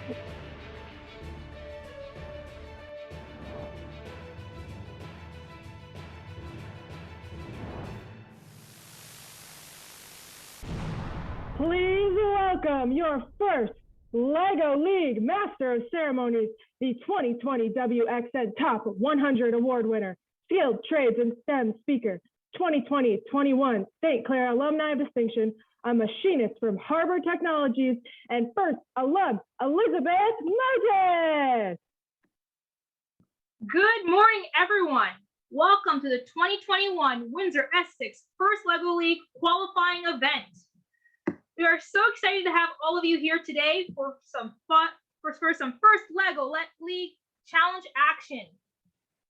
Please welcome your first LEGO League Master of Ceremonies, the 2020 WXN Top 100 Award winner, Skilled Trades and STEM speaker, 2020-21 St. Clair Alumni of Distinction, a machinist from Harbor Technologies, and first alum, Elizabeth Moses. Good morning, everyone. Welcome to the 2021 Windsor Essex First LEGO League qualifying event. We are so excited to have all of you here today for some fun, for some first LEGO League challenge action.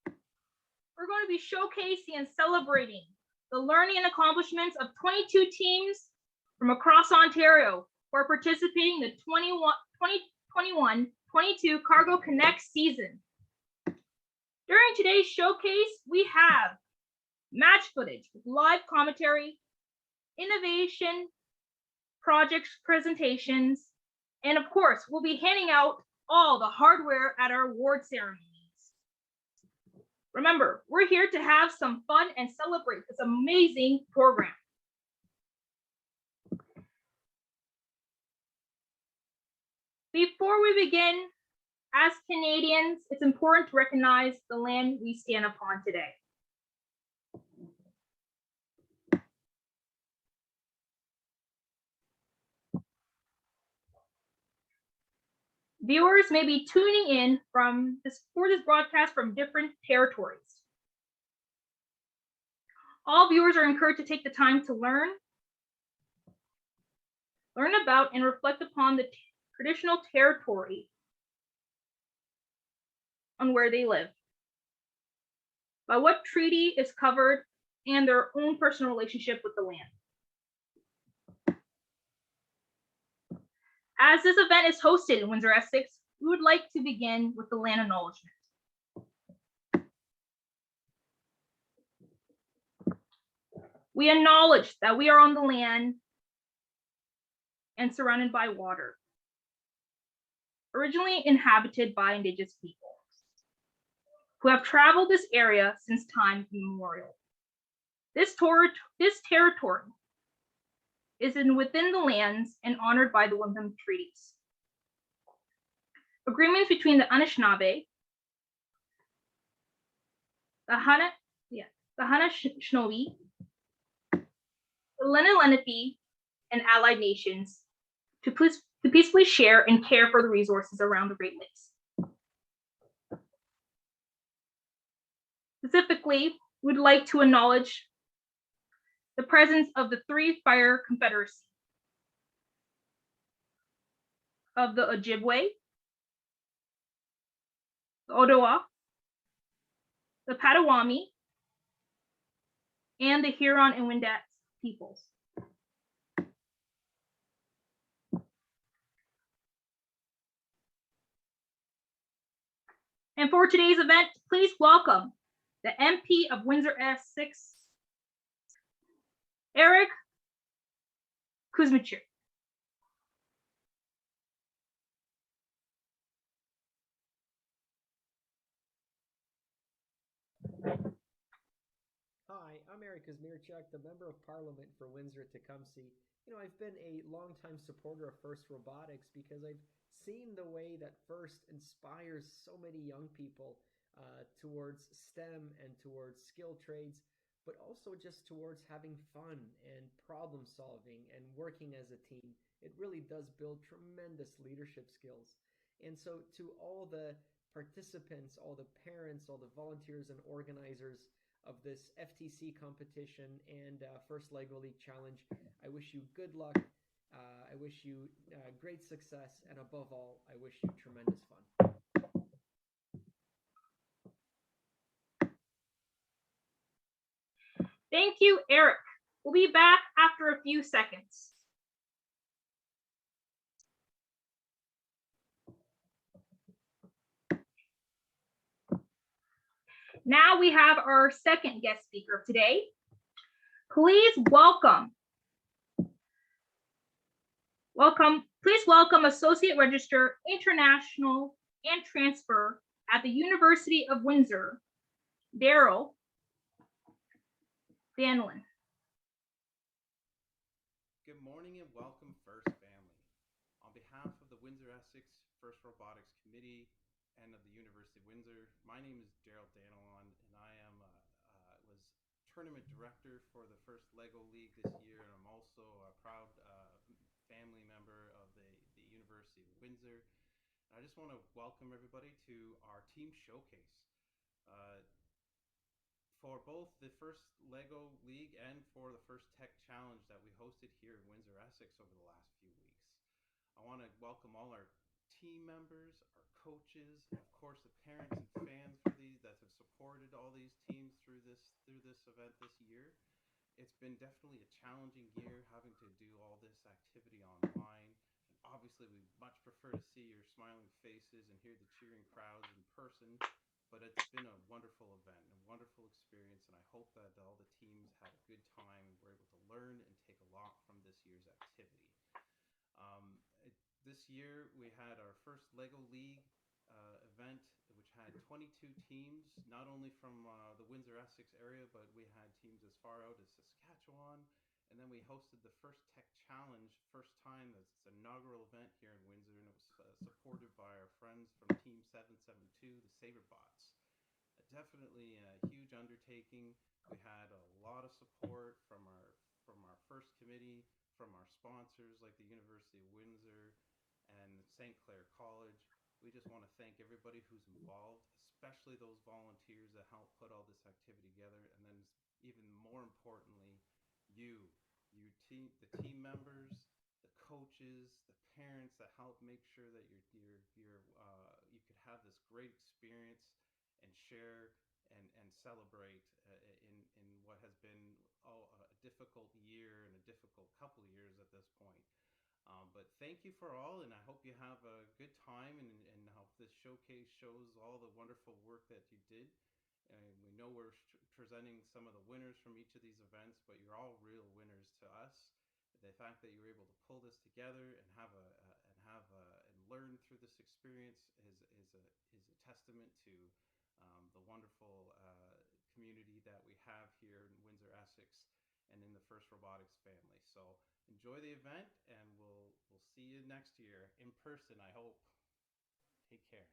We're going to be showcasing and celebrating the learning and accomplishments of 22 teams from across Ontario who are participating in the 2021-22 Cargo Connect season. During today's showcase, we have match footage with live commentary, innovation, projects presentations, and of course, we'll be handing out all the hardware at our award ceremonies. Remember, we're here to have some fun and celebrate this amazing program. Before we begin, as Canadians, it's important to recognize the land we stand upon today. Viewers may be tuning in for this broadcast from different territories. All viewers are encouraged to take the time to learn about and reflect upon the traditional territory on where they live, by what treaty is covered, and their own personal relationship with the land. As this event is hosted in Windsor, Essex, we would like to begin with the land acknowledgement. We acknowledge that we are on the land and surrounded by water, originally inhabited by Indigenous people who have traveled this area since time immemorial. This territory is within the lands and honored by the Wyndham Treaties. Agreements between the Anishinaabe, the Haudenosaunee, the Lenape, and allied nations to peacefully share and care for the resources around the Great Lakes. Specifically, we'd like to acknowledge the presence of the Three Fire Confederacy of the Ojibwe, the Ottawa, the Potawatomi, and the Huron and Wendat peoples. And for today's event, please welcome the MP of Windsor Essex, Eric Kuzmichuk. Hi, I'm Eric Kuzmichuk, the Member of Parliament for Windsor-Tecumseh. I've been a longtime supporter of FIRST Robotics because I've seen the way that FIRST inspires so many young people towards STEM and towards skilled trades, but also just towards having fun and problem solving and working as a team. It really does build tremendous leadership skills. And so to all the participants, all the parents, all the volunteers and organizers of this FTC competition and First LEGO League Challenge, I wish you good luck. I wish you great success. And above all, I wish you tremendous fun. Thank you, Eric. We'll be back after a few seconds. Now we have our second guest speaker of today. Please welcome Please welcome Associate Register, International and Transfer at the University of Windsor, Daryl Danilin. Good morning and welcome, FIRST family. On behalf of the Windsor-Essex FIRST Robotics Committee and of the University of Windsor, my name is Daryl Danilon, and I am was tournament director for the first LEGO League this year, and I'm also a proud family member of the University of Windsor. And I just want to welcome everybody to our team showcase. For both the first LEGO League and for the first Tech Challenge that we hosted here in Windsor, Essex over the last few weeks. I want to welcome all our team members, our coaches, and of course the parents and fans for these that have supported all these teams through this event this year. It's been definitely a challenging year having to do all this activity online. And obviously we much prefer to see your smiling faces and hear the cheering crowds in person. But it's been a wonderful event, a wonderful experience, and I hope that all the teams had a good time and were able to learn and take a lot from this year's activity. This year we had our first LEGO League event, which had 22 teams, not only from the Windsor-Essex area, but we had teams as far out as Saskatchewan, and then we hosted the first Tech Challenge, first time, it's an inaugural event here in Windsor, and it was supported by our friends from Team 772, the Saberbots. Definitely a huge undertaking. We had a lot of support from our first committee, from our sponsors like the University of Windsor and St. Clair College. We just want to thank everybody who's involved, especially those volunteers that help put all this activity together, and then even more importantly, the team members, the coaches, the parents that help make sure that you could have this great experience and share and celebrate in what has been a difficult year and a difficult couple of years at this point. But thank you for all, and I hope you have a good time and hope this showcase shows all the wonderful work that you did. And we know we're presenting some of the winners from each of these events, but you're all real winners to us. The fact that you were able to pull this together and and learn through this experience is a testament to the wonderful community that we have here in Windsor, Essex, and in the FIRST Robotics family. So enjoy the event, and we'll see you next year in person, I hope. Take care.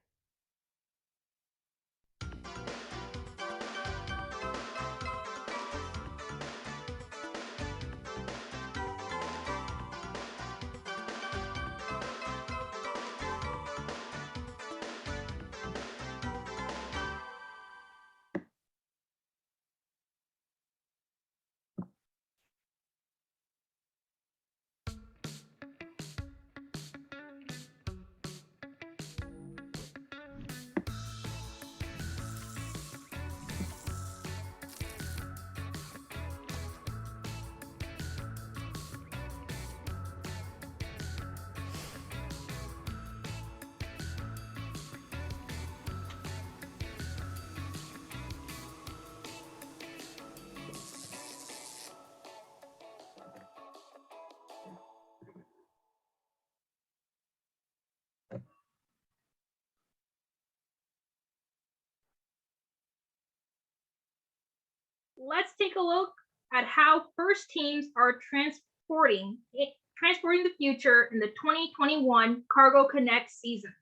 Let's take a look at how FIRST teams are transporting the future in the 2021 Cargo Connect season.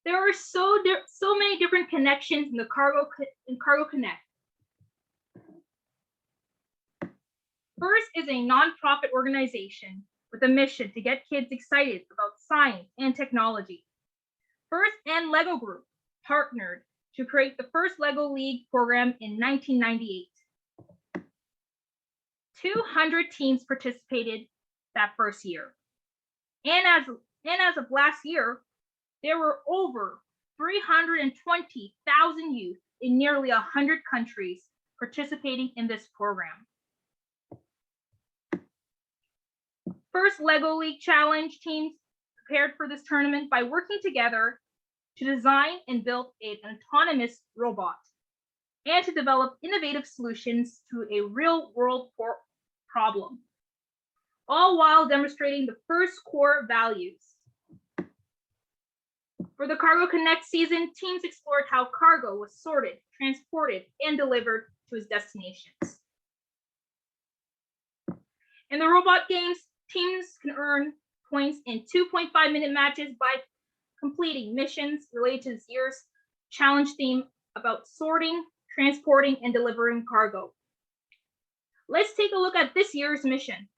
There are so many different connections in Cargo Connect. FIRST is a nonprofit organization with a mission to get kids excited about science and technology. FIRST and LEGO Group partnered to create the first LEGO League program in 1998. 200 teams participated that first year. And as of last year, there were over 320,000 youth in nearly 100 countries participating in this program. First LEGO League Challenge teams prepared for this tournament by working together to design and build an autonomous robot and to develop innovative solutions to a real-world problem, all while demonstrating the first core values. For the Cargo Connect season, teams explored how cargo was sorted, transported, and delivered to its destinations. In the robot games, teams can earn points in 2.5-minute matches by completing missions related to this year's challenge theme about sorting, transporting, and delivering cargo. Let's take a look at this year's mission.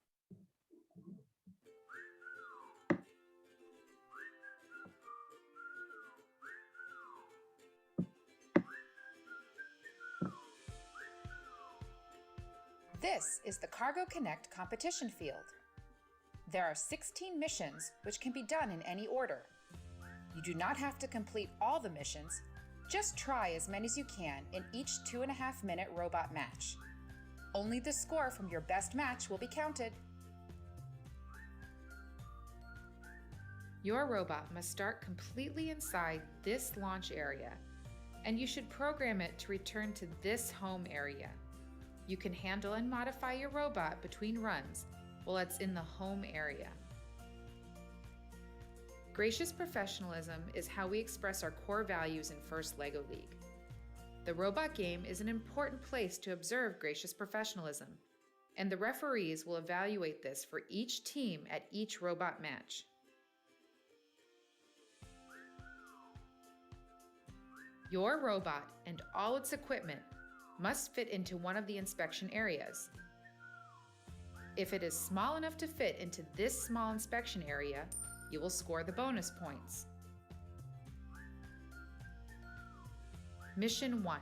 This is the Cargo Connect competition field. There are 16 missions which can be done in any order. You do not have to complete all the missions, just try as many as you can in each 2.5-minute robot match. Only the score from your best match will be counted. Your robot must start completely inside this launch area, and you should program it to return to this home area. You can handle and modify your robot between runs while it's in the home area. Gracious professionalism is how we express our core values in First LEGO League. The robot game is an important place to observe gracious professionalism, and the referees will evaluate this for each team at each robot match. Your robot and all its equipment must fit into one of the inspection areas. If it is small enough to fit into this small inspection area, you will score the bonus points. Mission 1,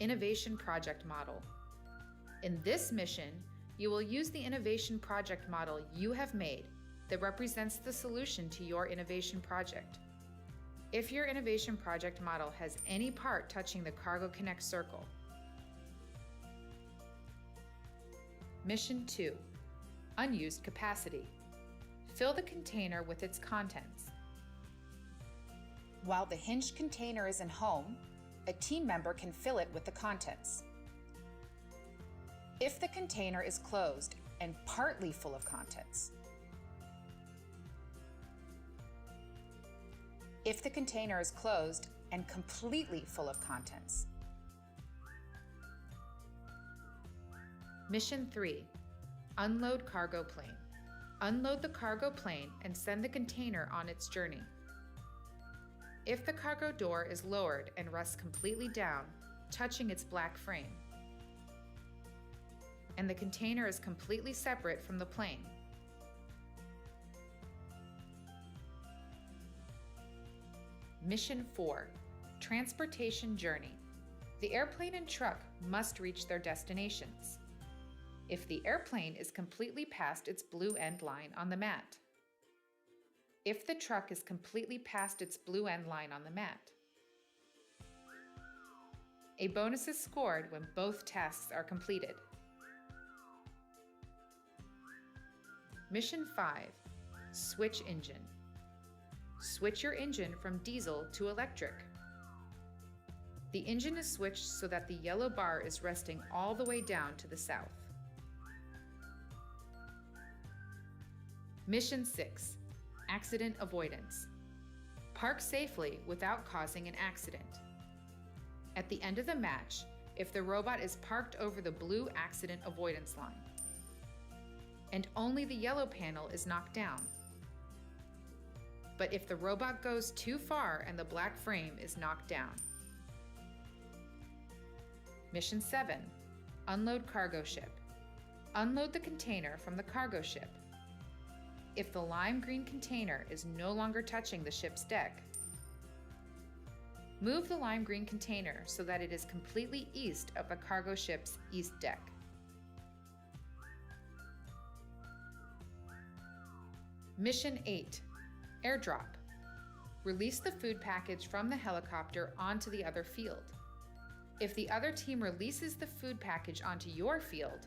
Innovation Project Model. In this mission, you will use the innovation project model you have made that represents the solution to your innovation project. If your innovation project model has any part touching the Cargo Connect circle. Mission 2, Unused Capacity. Fill the container with its contents. While the hinged container is in home, a team member can fill it with the contents. If the container is closed and partly full of contents. If the container is closed and completely full of contents. Mission 3, Unload Cargo Plane. Unload the cargo plane and send the container on its journey. If the cargo door is lowered and rests completely down, touching its black frame, and the container is completely separate from the plane. Mission 4, Transportation Journey. The airplane and truck must reach their destinations. If the airplane is completely past its blue end line on the mat. If the truck is completely past its blue end line on the mat. A bonus is scored when both tasks are completed. Mission 5, Switch Engine. Switch your engine from diesel to electric. The engine is switched so that the yellow bar is resting all the way down to the south. Mission 6, Accident Avoidance. Park safely without causing an accident. At the end of the match, if the robot is parked over the blue accident avoidance line, and only the yellow panel is knocked down. But if the robot goes too far and the black frame is knocked down. Mission 7, Unload Cargo Ship. Unload the container from the cargo ship. If the lime green container is no longer touching the ship's deck, move the lime green container so that it is completely east of the cargo ship's east deck. Mission 8, Airdrop. Release the food package from the helicopter onto the other field. If the other team releases the food package onto your field,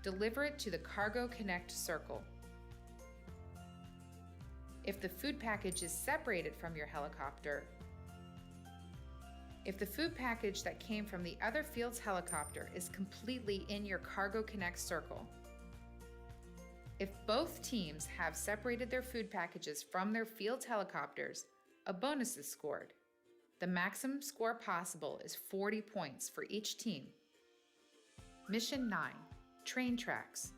deliver it to the Cargo Connect circle. If the food package is separated from your helicopter, if the food package that came from the other field's helicopter is completely in your Cargo Connect circle, if both teams have separated their food packages from their field's helicopters, a bonus is scored. The maximum score possible is 40 points for each team. Mission 9, Train Tracks.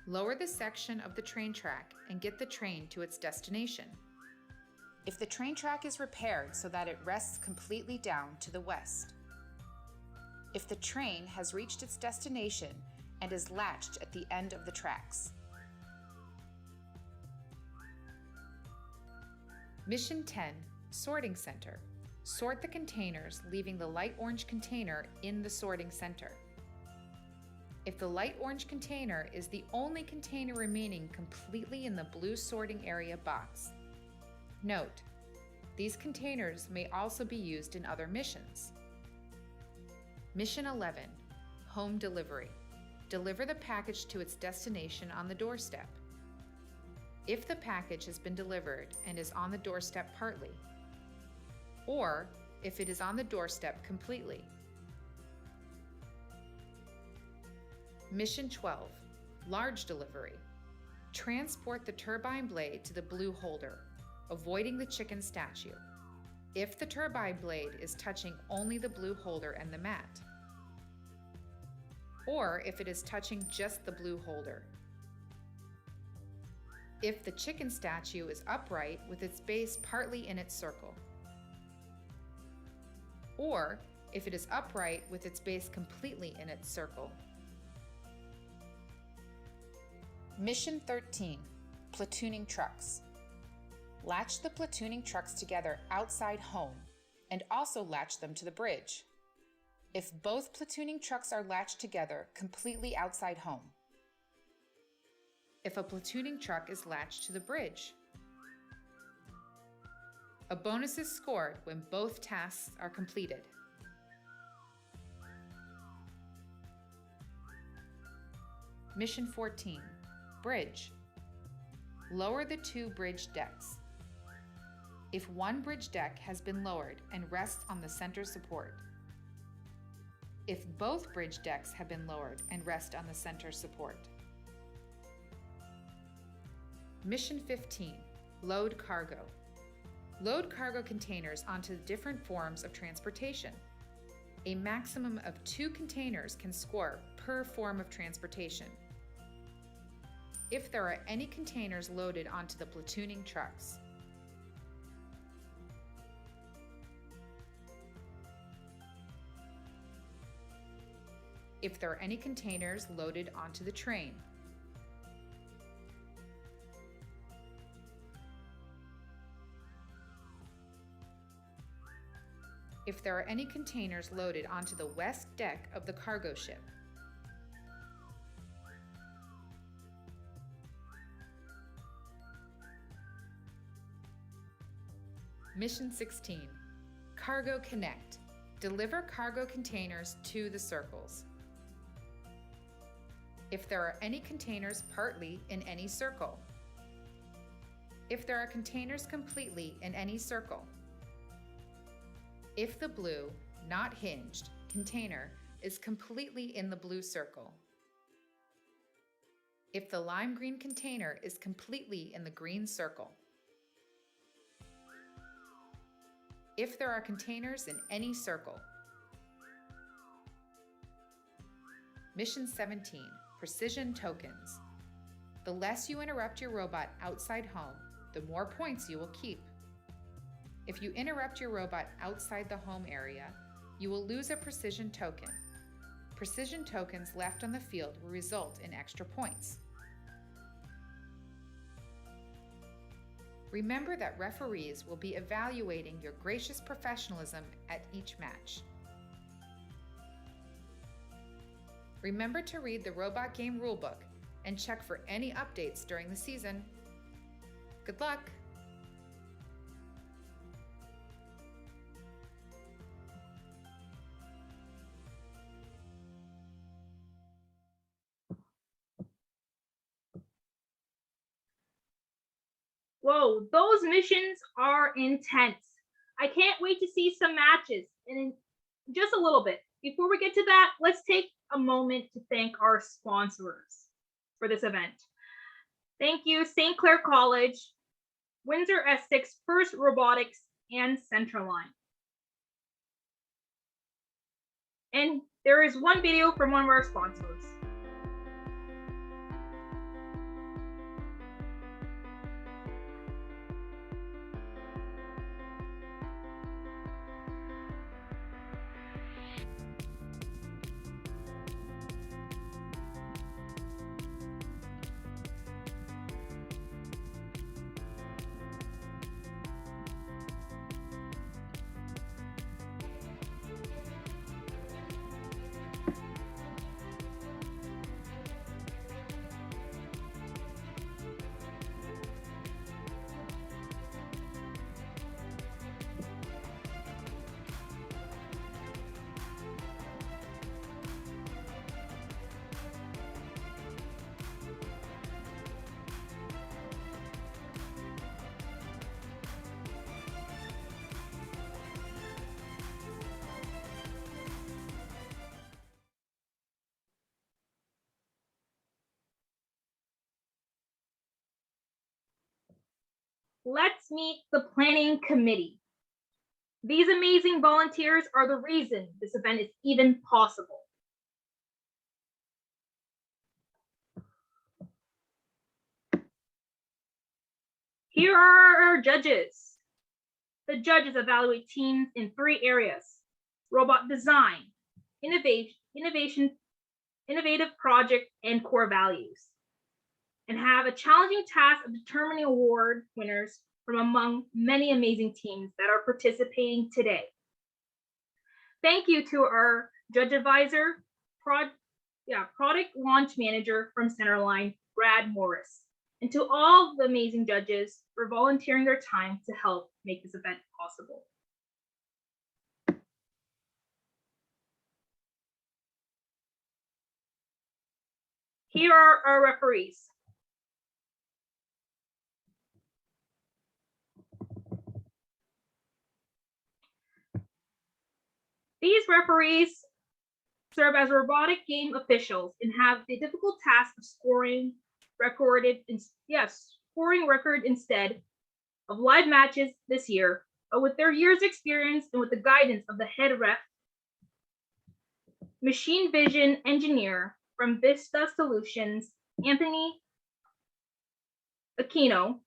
Lower the section of the train track and get the train to its destination. If the train track is repaired so that it rests completely down to the west. If the train has reached its destination and is latched at the end of the tracks. Mission 10, Sorting Center. Sort the containers, leaving the light orange container in the sorting center. If the light orange container is the only container remaining completely in the blue sorting area box. Note, these containers may also be used in other missions. Mission 11, Home Delivery. Deliver the package to its destination on the doorstep. If the package has been delivered and is on the doorstep partly, or if it is on the doorstep completely. Mission 12, Large Delivery. Transport the turbine blade to the blue holder, avoiding the chicken statue, if the turbine blade is touching only the blue holder and the mat, or if it is touching just the blue holder. If the chicken statue is upright with its base partly in its circle, or if it is upright with its base completely in its circle. Mission 13, Platooning Trucks. Latch the platooning trucks together outside home and also latch them to the bridge. If both platooning trucks are latched together completely outside home. If a platooning truck is latched to the bridge. A bonus is scored when both tasks are completed. Mission 14, Bridge. Lower the two bridge decks. If one bridge deck has been lowered and rests on the center support. If both bridge decks have been lowered and rest on the center support. Mission 15, Load Cargo. Load cargo containers onto different forms of transportation. A maximum of 2 containers can score per form of transportation. If there are any containers loaded onto the platooning trucks. If there are any containers loaded onto the train. If there are any containers loaded onto the west deck of the cargo ship. Mission 16, Cargo Connect. Deliver cargo containers to the circles. If there are any containers partly in any circle. If there are containers completely in any circle. If the blue, not hinged, container is completely in the blue circle. If the lime green container is completely in the green circle. If there are containers in any circle. Mission 17, Precision Tokens. The less you interrupt your robot outside home, the more points you will keep. If you interrupt your robot outside the home area, you will lose a precision token. Precision tokens left on the field will result in extra points. Remember that referees will be evaluating your gracious professionalism at each match. Remember to read the Robot Game Rulebook and check for any updates during the season. Good luck! Whoa, those missions are intense. I can't wait to see some matches in just a little bit. Before we get to that, let's take a moment to thank our sponsors for this event. Thank you, St. Clair College, Windsor Essex, First Robotics, and Centraline. And there is one video from one of our sponsors. Let's meet the planning committee. These amazing volunteers are the reason this event is even possible. Here are our judges. The judges evaluate teams in 3 areas: robot design, innovative project, and core values, and have a challenging task of determining award winners from among many amazing teams that are participating today. Thank you to our judge advisor, product launch manager from Centerline, Brad Morris, and to all the amazing judges for volunteering their time to help make this event possible. Here are our referees. These referees serve as robotic game officials and have the difficult task of scoring record instead of live matches this year, but with their years experience and with the guidance of the head ref, machine vision engineer from Vista Solutions, Anthony Aquino,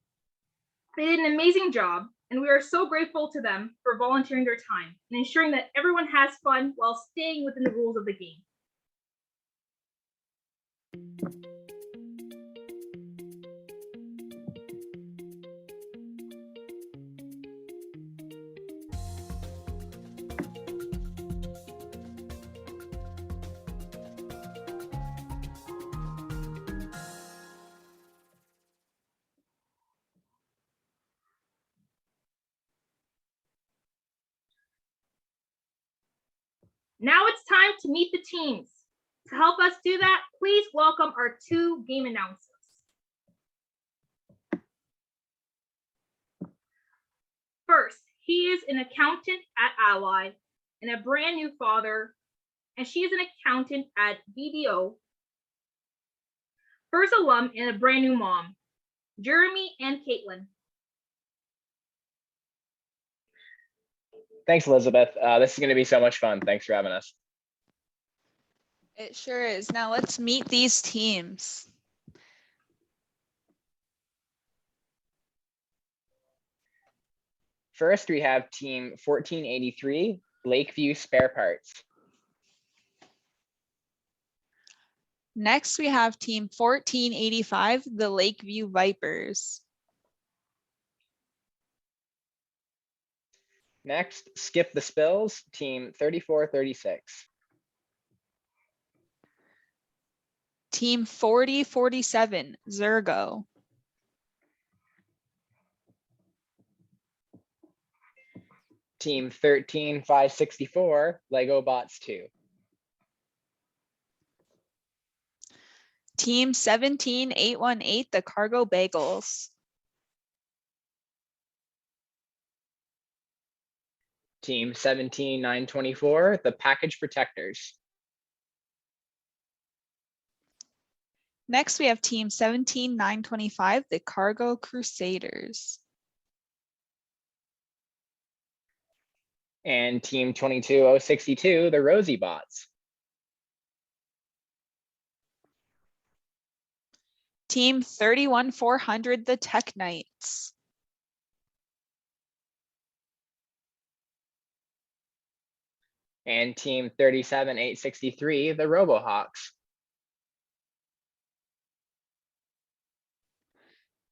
they did an amazing job, and we are so grateful to them for volunteering their time and ensuring that everyone has fun while staying within the rules of the game. Now it's time to meet the teams. To help us do that, please welcome our 2 game announcers. First, he is an accountant at Ally and a brand new father, and she is an accountant at BDO. First alum and a brand new mom, Jeremy and Caitlin. Thanks, Elizabeth. This is going to be so much fun. Thanks for having us. It sure is. Now let's meet these teams. First, we have team 1483, Lakeview Spare Parts. Next, we have team 1485, the Lakeview Vipers. Next, Skip the Spills, team 3436. Team 4047, Zergo. Team 13564, Lego Bots 2. Team 17818, the Cargo Bagels. Team 17-924, the Package Protectors. Next, we have team 17-925, the Cargo Crusaders. And team 22-062, the Rosie Bots. Team 31-400, the Tech Knights. And team 37-863, the Robohawks.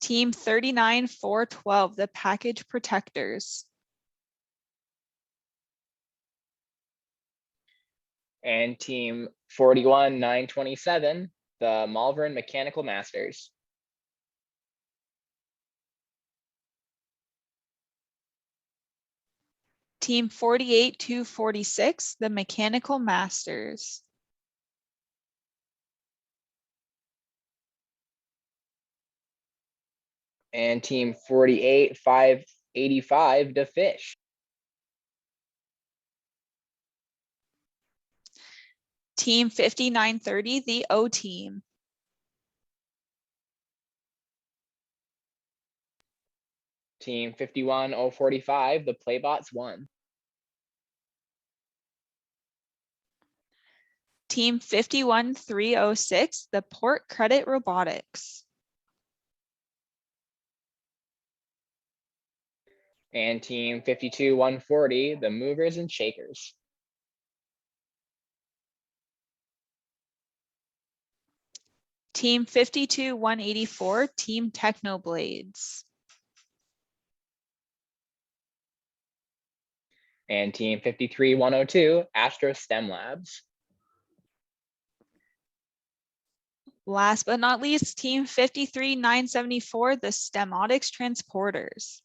Team 39-412, the Package Protectors. And team 41-927, the Malvern Mechanical Masters. Team 48-246, the Mechanical Masters. And team 48-585, the Fish. Team 59-30, the O Team. Team 51-045, the Playbots 1. Team 51-306, the Port Credit Robotics. And team 52-140, the Movers and Shakers. Team 52-184, Team Technoblades. And team 53-102, Astro STEM Labs. Last but not least, Team 53-974, the Stemotics Transporters.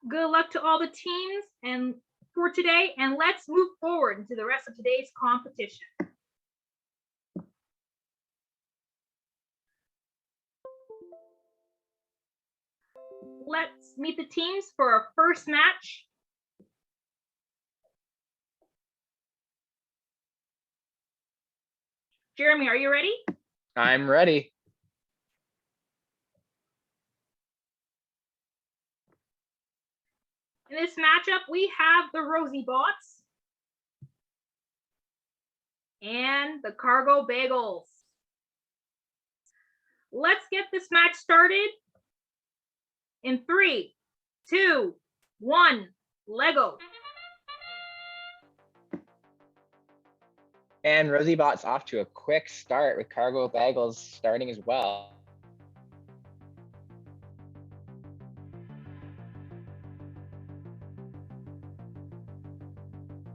Good luck to all the teams and for today, and let's move forward into the rest of today's competition. Let's meet the teams for our first match. Jeremy, are you ready? I'm ready. In this matchup, we have the Rosie Bots and the Cargo Bagels. Let's get this match started in 3, 2, 1, Lego. And Rosie Bot's off to a quick start with Cargo Bagels starting as well.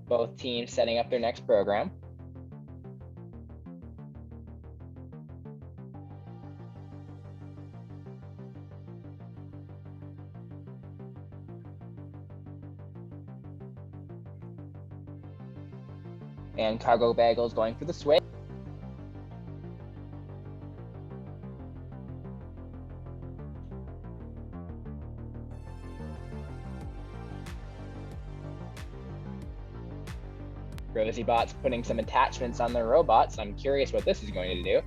Both teams setting up their next program. And Cargo Bagels going for the switch. Rosie Bot's putting some attachments on their robots. I'm curious what this is going to do.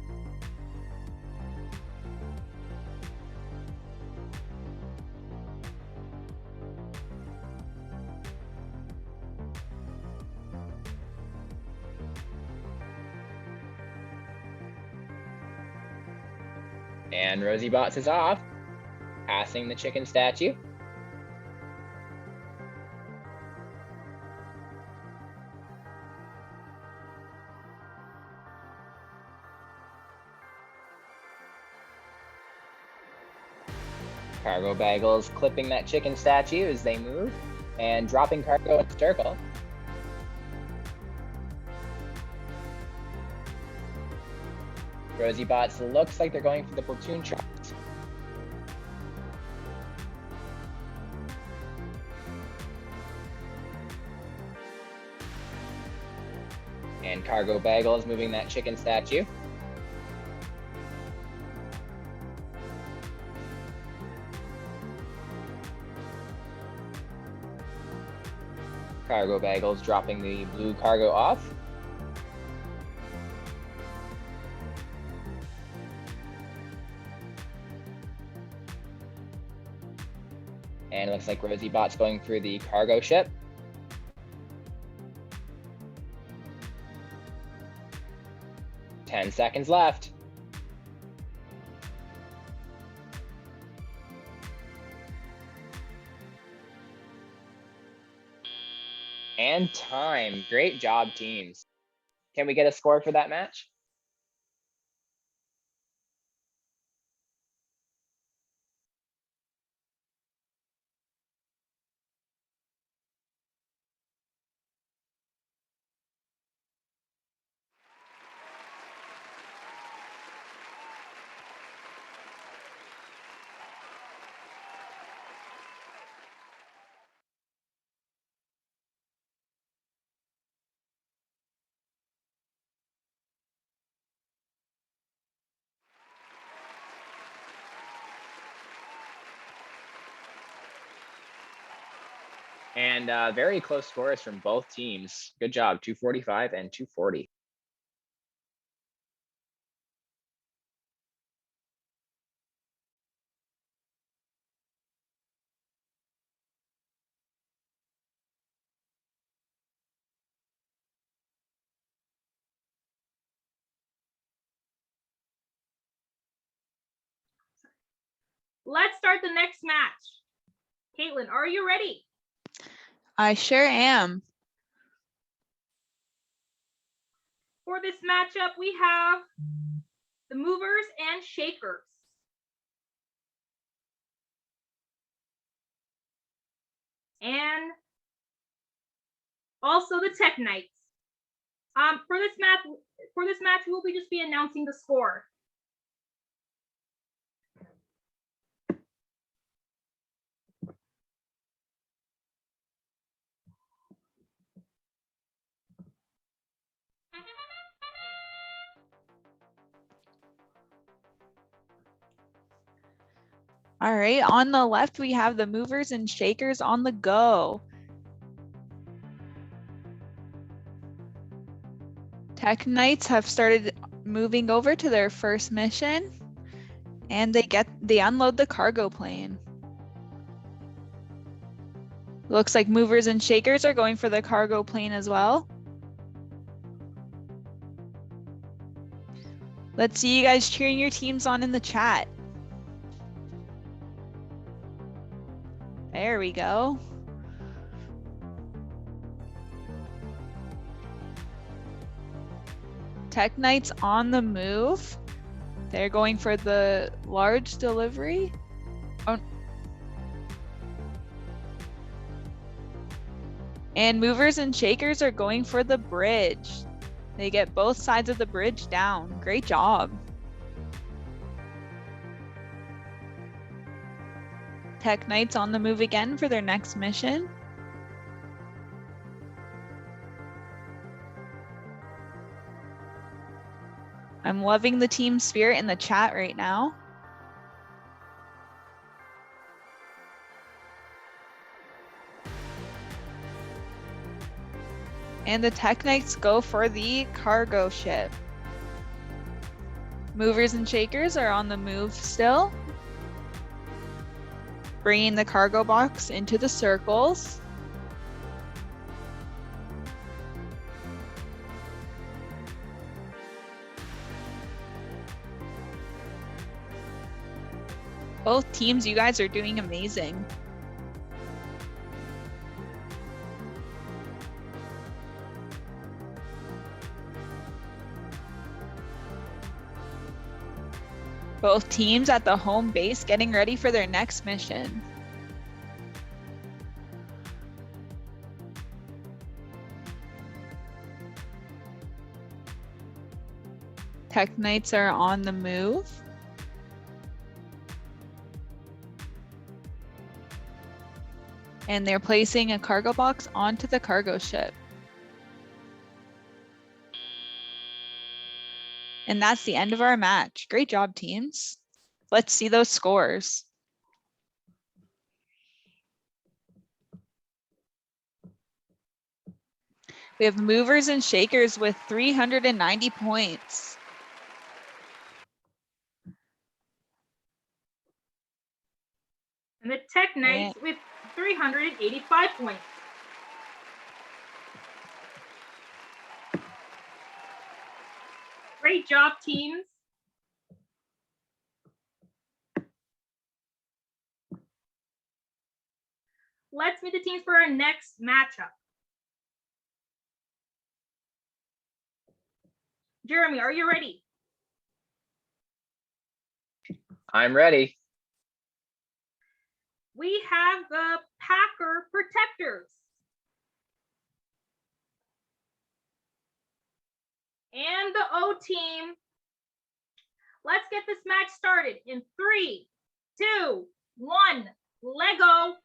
And Rosie Bots is off, passing the chicken statue. Cargo Bagels clipping that chicken statue as they move and dropping cargo in the circle. Rosie Bots looks like they're going for the platoon trucks. And Cargo Bagels moving that chicken statue. Cargo bagels dropping the blue cargo off. And it looks like Rosie Bot's going through the cargo ship. $10 left. And time. Great job, teams. Can we get a score for that match? And very close scores from both teams. Good job, 245 and 240. Let's start the next match. Caitlin, are you ready? I sure am. For this matchup, we have the movers and shakers. And also the Tech Knights. For this match, we'll just be announcing the score. All right, on the left, we have the movers and shakers on the go. Tech Knights have started moving over to their first mission, and they unload the cargo plane. Looks like movers and shakers are going for the cargo plane as well. Let's see you guys cheering your teams on in the chat. There we go. Tech Knights on the move. They're going for the large delivery. Oh. And movers and shakers are going for the bridge. They get both sides of the bridge down. Great job. Tech Knights on the move again for their next mission. I'm loving the team spirit in the chat right now. And the Tech Knights go for the cargo ship. Movers and shakers are on the move still. Bringing the cargo box into the circles. Both teams, you guys are doing amazing. Both teams at the home base getting ready for their next mission. Tech Knights are on the move. And they're placing a cargo box onto the cargo ship. And that's the end of our match. Great job, teams. Let's see those scores. We have movers and shakers with 390 points. And the Tech Knights with 385 points. Great job, teams. Let's meet the teams for our next matchup. Jeremy, are you ready? I'm ready. We have the Packer Protectors. And the O team. Let's get this match started in 3, 2, 1, Lego.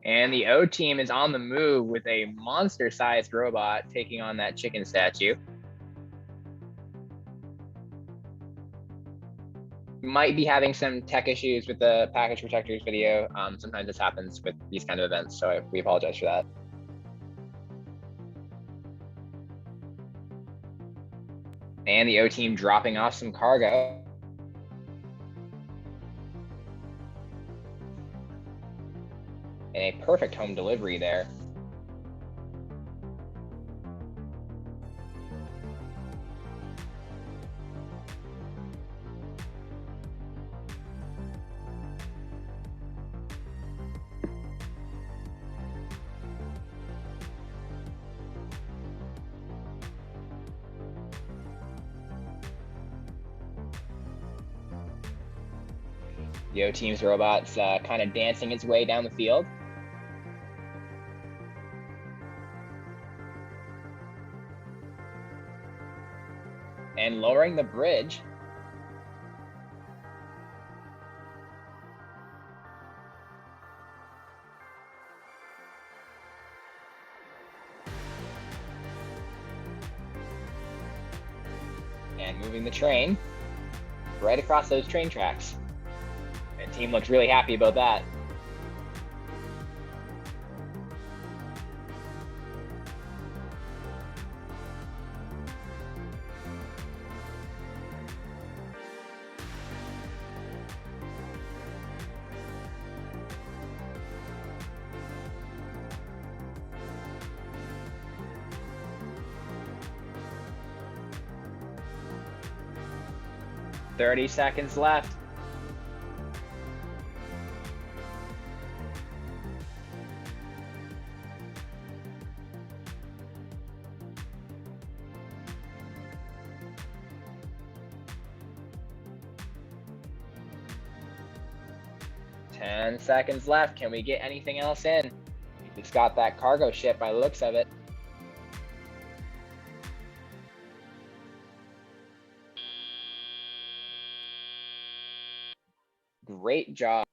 And the O team is on the move with a monster-sized robot taking on that chicken statue. Might be having some tech issues with the package protectors video. Sometimes this happens with these kind of events, so we apologize for that. And the O team dropping off some cargo. And a perfect home delivery there. The O team's robot's kind of dancing its way down the field. And lowering the bridge. And moving the train right across those train tracks. The team looks really happy about that. "30 seconds left. "10 seconds left. Can we get anything else in?" We just got that cargo ship by the looks of it. Great job.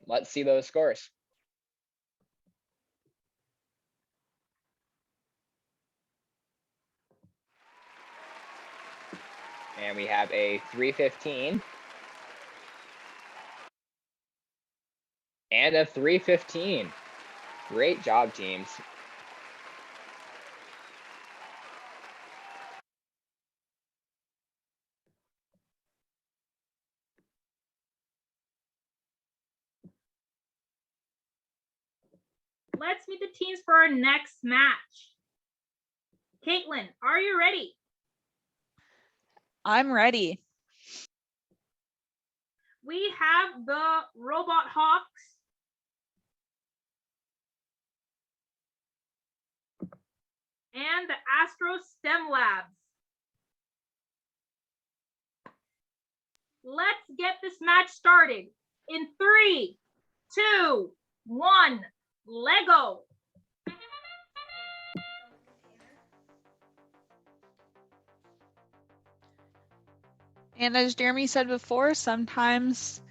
Let's see those scores. And we have a 315 and a 315. Great job, teams. Let's meet the teams for our next match. Caitlin, are you ready? I'm ready. We have the Robot Hawks. And the Astro STEM Labs. Let's get this match started in 3, 2, 1, Lego. And as Jeremy said before, sometimes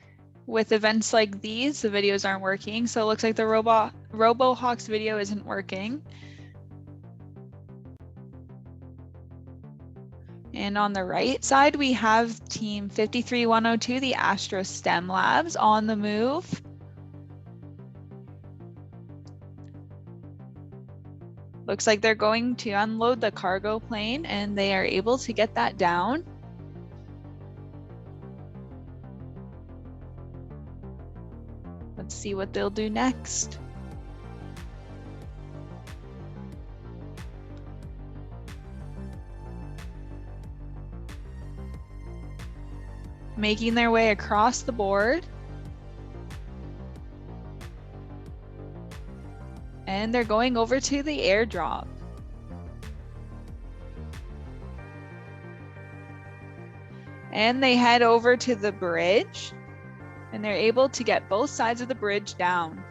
with events like these, the videos aren't working. So it looks like the RoboHawks video isn't working. And on the right side, we have team 53102, the Astro STEM Labs, on the move. Looks like they're going to unload the cargo plane, and they are able to get that down. Let's see what they'll do next. Making their way across the board. And they're going over to the airdrop. And they head over to the bridge, and they're able to get both sides of the bridge down.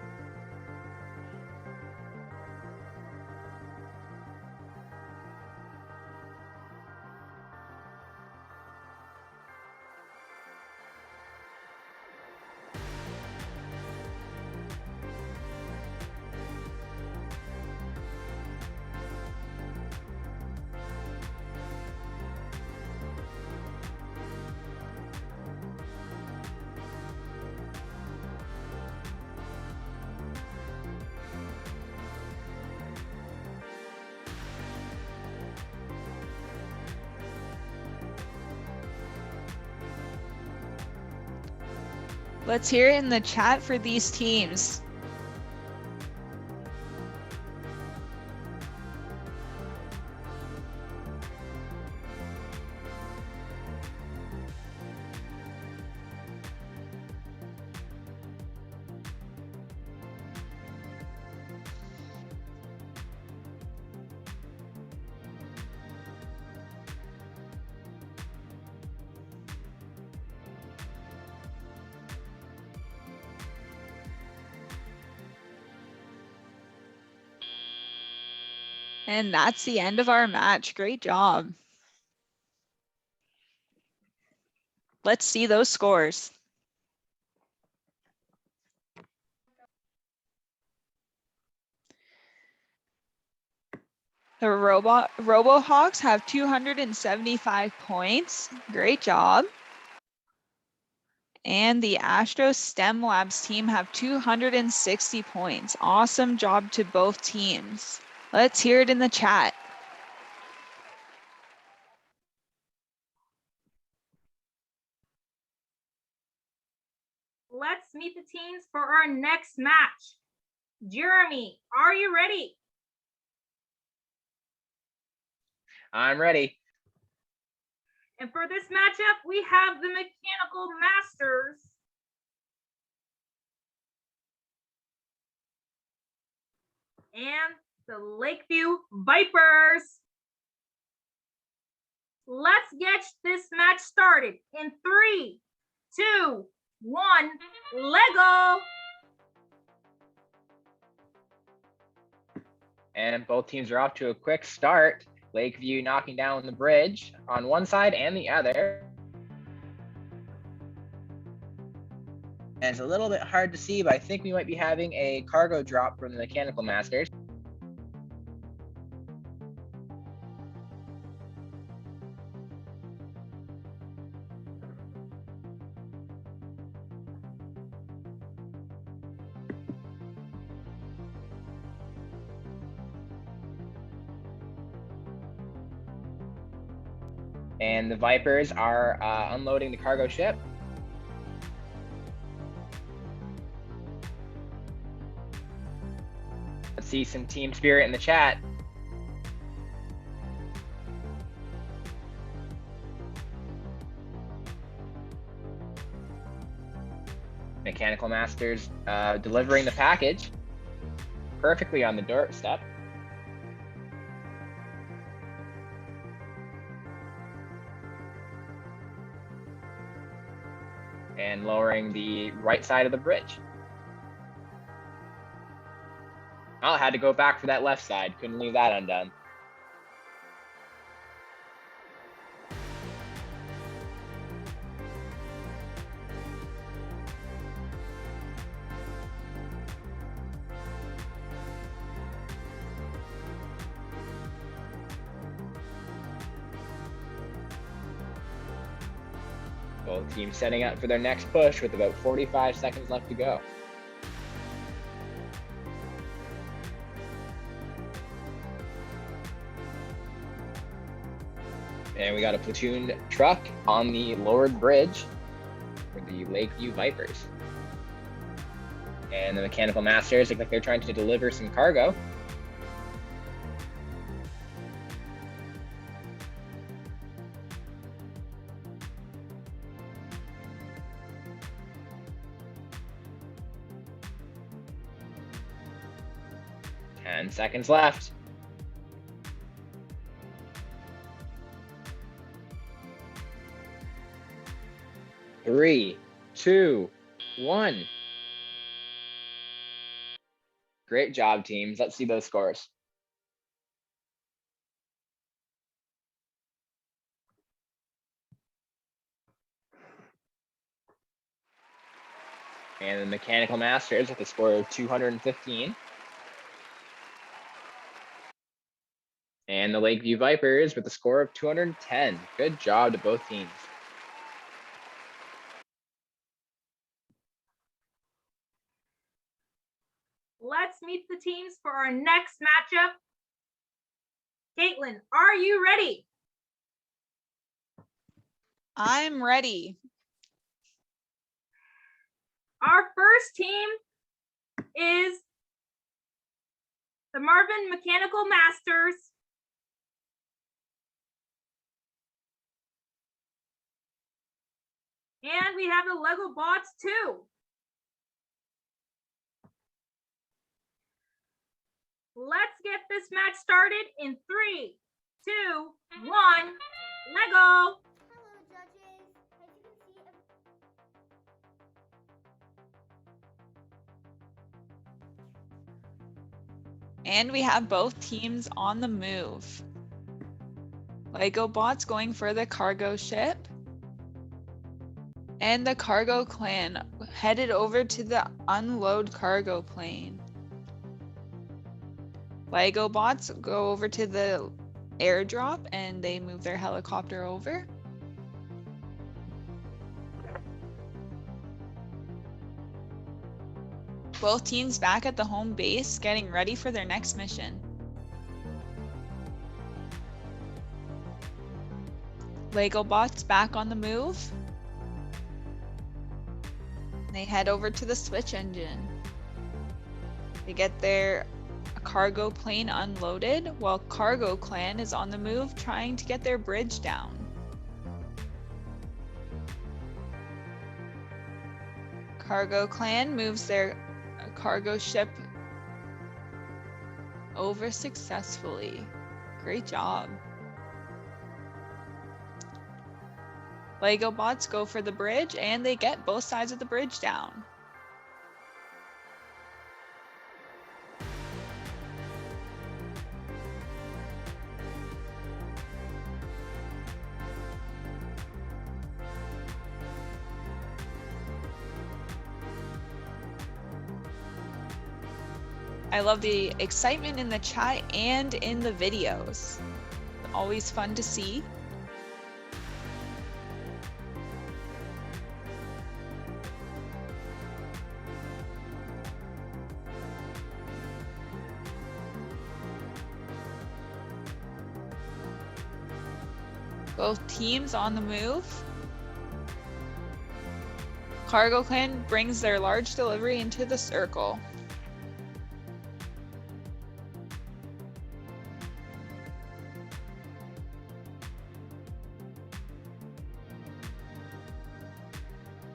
Let's hear it in the chat for these teams. And that's the end of our match. Great job. Let's see those scores. The RoboHawks have 275 points. Great job. And the Astro STEM Labs team have 260 points. Awesome job to both teams. Let's hear it in the chat. Let's meet the teams for our next match. Jeremy, are you ready? I'm ready. And for this matchup, we have the Mechanical Masters and the Lakeview Vipers. Let's get this match started in 3, 2, 1, Lego. And both teams are off to a quick start. Lakeview knocking down the bridge on one side and the other. And it's a little bit hard to see, but I think we might be having a cargo drop from the Mechanical Masters. And the Vipers are unloading the cargo ship. Let's see some team spirit in the chat. Mechanical Masters delivering the package perfectly on the doorstep. And lowering the right side of the bridge. Oh, had to go back for that left side. Couldn't leave that undone. Both teams setting up for their next push with about 45 seconds left to go. And we got a platoon truck on the lowered bridge for the Lakeview Vipers. And the mechanical masters look like they're trying to deliver some cargo. Ten seconds left. Three, two, one. Great job, teams. Let's see those scores. And the Mechanical Masters with a score of 215. And the Lakeview Vipers with a score of 210. Good job to both teams. Let's meet the teams for our next matchup. Caitlin, are you ready? I'm ready. Our first team is the Marvin Mechanical Masters. And we have the Lego Bots too. Let's get this match started in 3, 2, 1, Lego. Hello, judges. As you can see, And we have both teams on the move. Lego Bots going for the cargo ship. And the cargo clan headed over to the unload cargo plane. Lego Bots go over to the airdrop and they move their helicopter over. Both teams back at the home base getting ready for their next mission. Lego Bots back on the move. They head over to the switch engine. They get their cargo plane unloaded while Cargo Clan is on the move trying to get their bridge down. Cargo Clan moves their cargo ship over successfully. Great job. Lego Bots go for the bridge and they get both sides of the bridge down. I love the excitement in the chat and in the videos. Always fun to see. Both teams on the move. Cargo Clan brings their large delivery into the circle.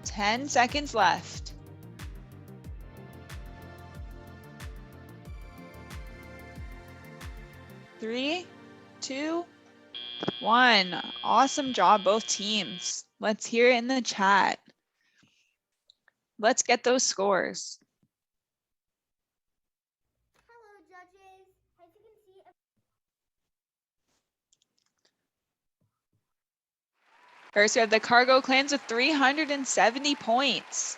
Ten seconds left. Three, two, one. Awesome job, both teams. Let's hear it in the chat. Let's get those scores. hello, judges. As you can see, First, we have the Cargo Clans with 370 points.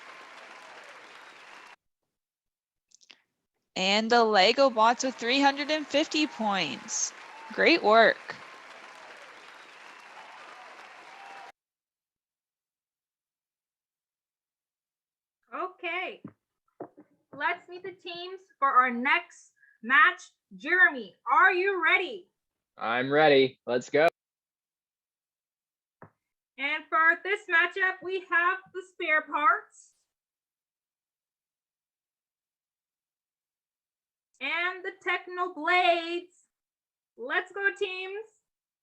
And the Lego Bots with 350 points. Great work. Okay, let's meet the teams for our next match. Jeremy, are you ready? I'm ready. Let's go. And for this matchup, we have the spare parts and the techno blades. Let's go, teams.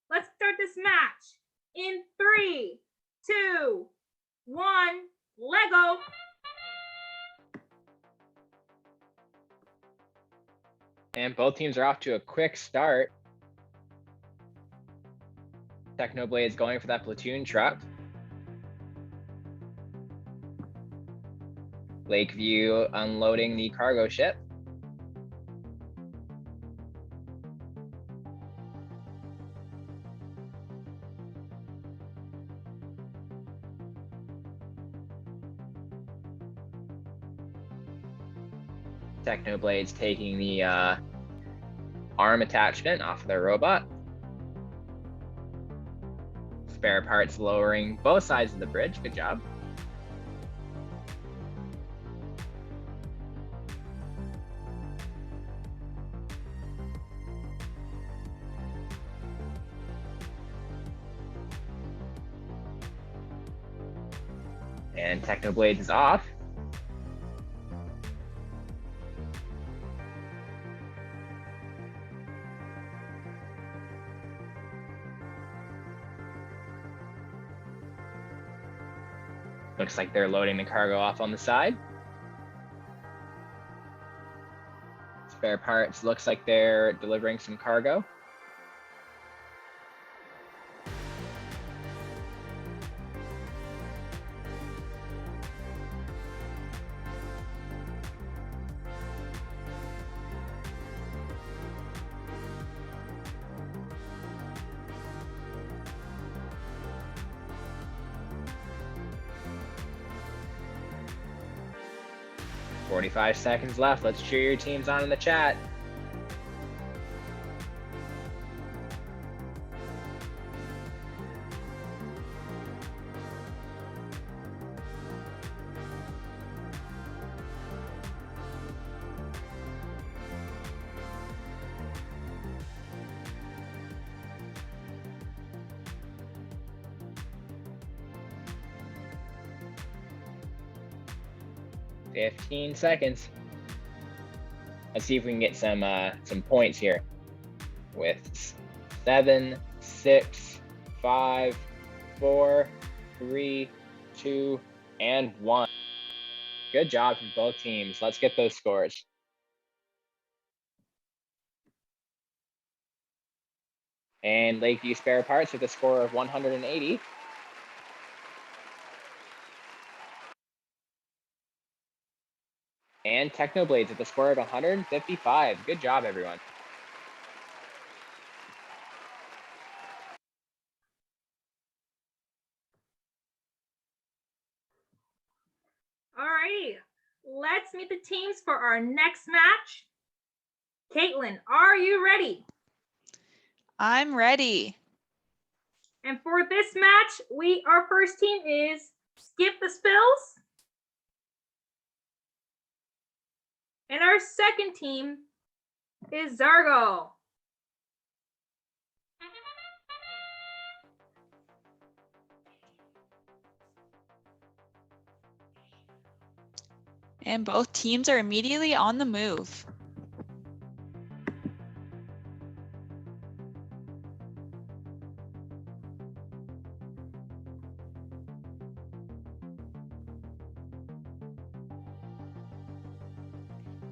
Let's start this match in 3, 2, 1, Lego. And both teams are off to a quick start. Technoblade's going for that platoon truck. Lakeview unloading the cargo ship. Technoblade's taking the arm attachment off of their robot. Spare parts lowering both sides of the bridge. Good job. And Technoblades is off. Looks like they're loading the cargo off on the side. Spare parts looks like they're delivering some cargo. "45 seconds left. Let's cheer your teams on in the chat." "15 seconds. Let's see if we can get some points here. With 7, 6, 5, 4, 3, 2, and 1. Good job from both teams. Let's get those scores. And Lakeview Spare Parts with a score of 180. And Technoblades with a score of 155. Good job, everyone. Alrighty, let's meet the teams for our next match. Caitlin, are you ready? I'm ready. And for this match, our first team is Skip the Spills. And our second team is Zargo. And both teams are immediately on the move.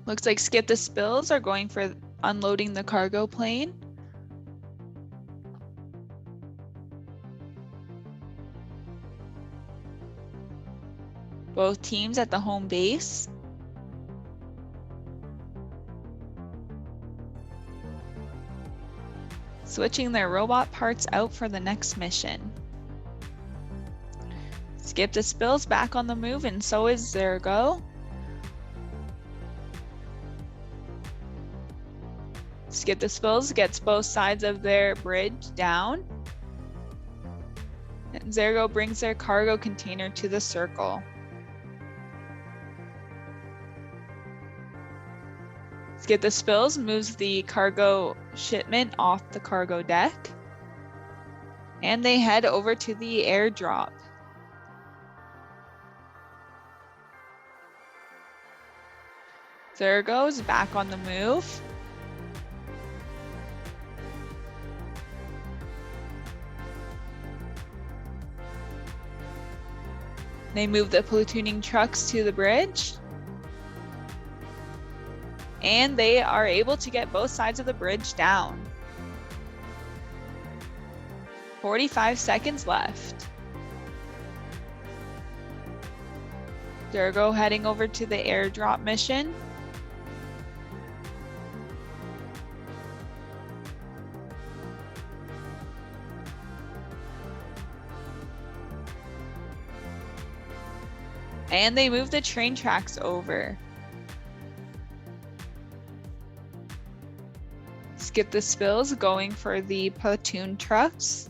Looks like Skip the Spills are going for unloading the cargo plane. Both teams at the home base. Switching their robot parts out for the next mission. Skip the Spills back on the move, and so is Zergo. Skip the Spills gets both sides of their bridge down. And Zergo brings their cargo container to the circle. Skip the Spills moves the cargo shipment off the cargo deck. And they head over to the airdrop. Zergo's back on the move. They move the platooning trucks to the bridge. And they are able to get both sides of the bridge down. 45 seconds left. Zergo heading over to the airdrop mission. And they move the train tracks over. Skip the Spills going for the platoon trucks.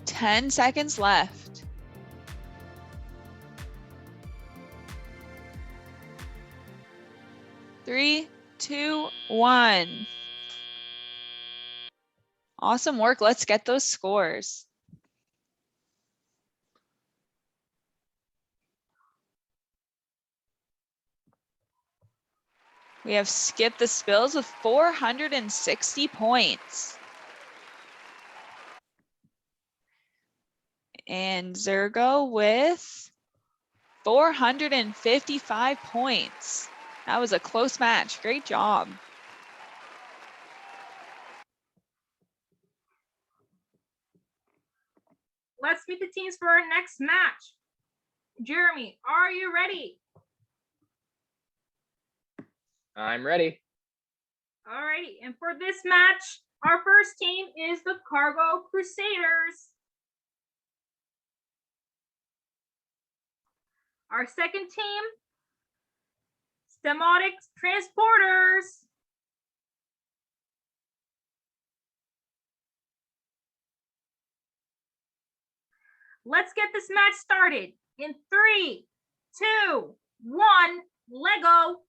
10 seconds left. Three, two, one. Awesome work. Let's get those scores. We have Skip the Spills with 460 points. And Zergo with 455 points. That was a close match. Great job. Let's meet the teams for our next match. Jeremy, are you ready? I'm ready. Alrighty, and for this match, our first team is the Cargo Crusaders. Our second team, Stemotics Transporters. Let's get this match started in 3, 2, 1, Lego.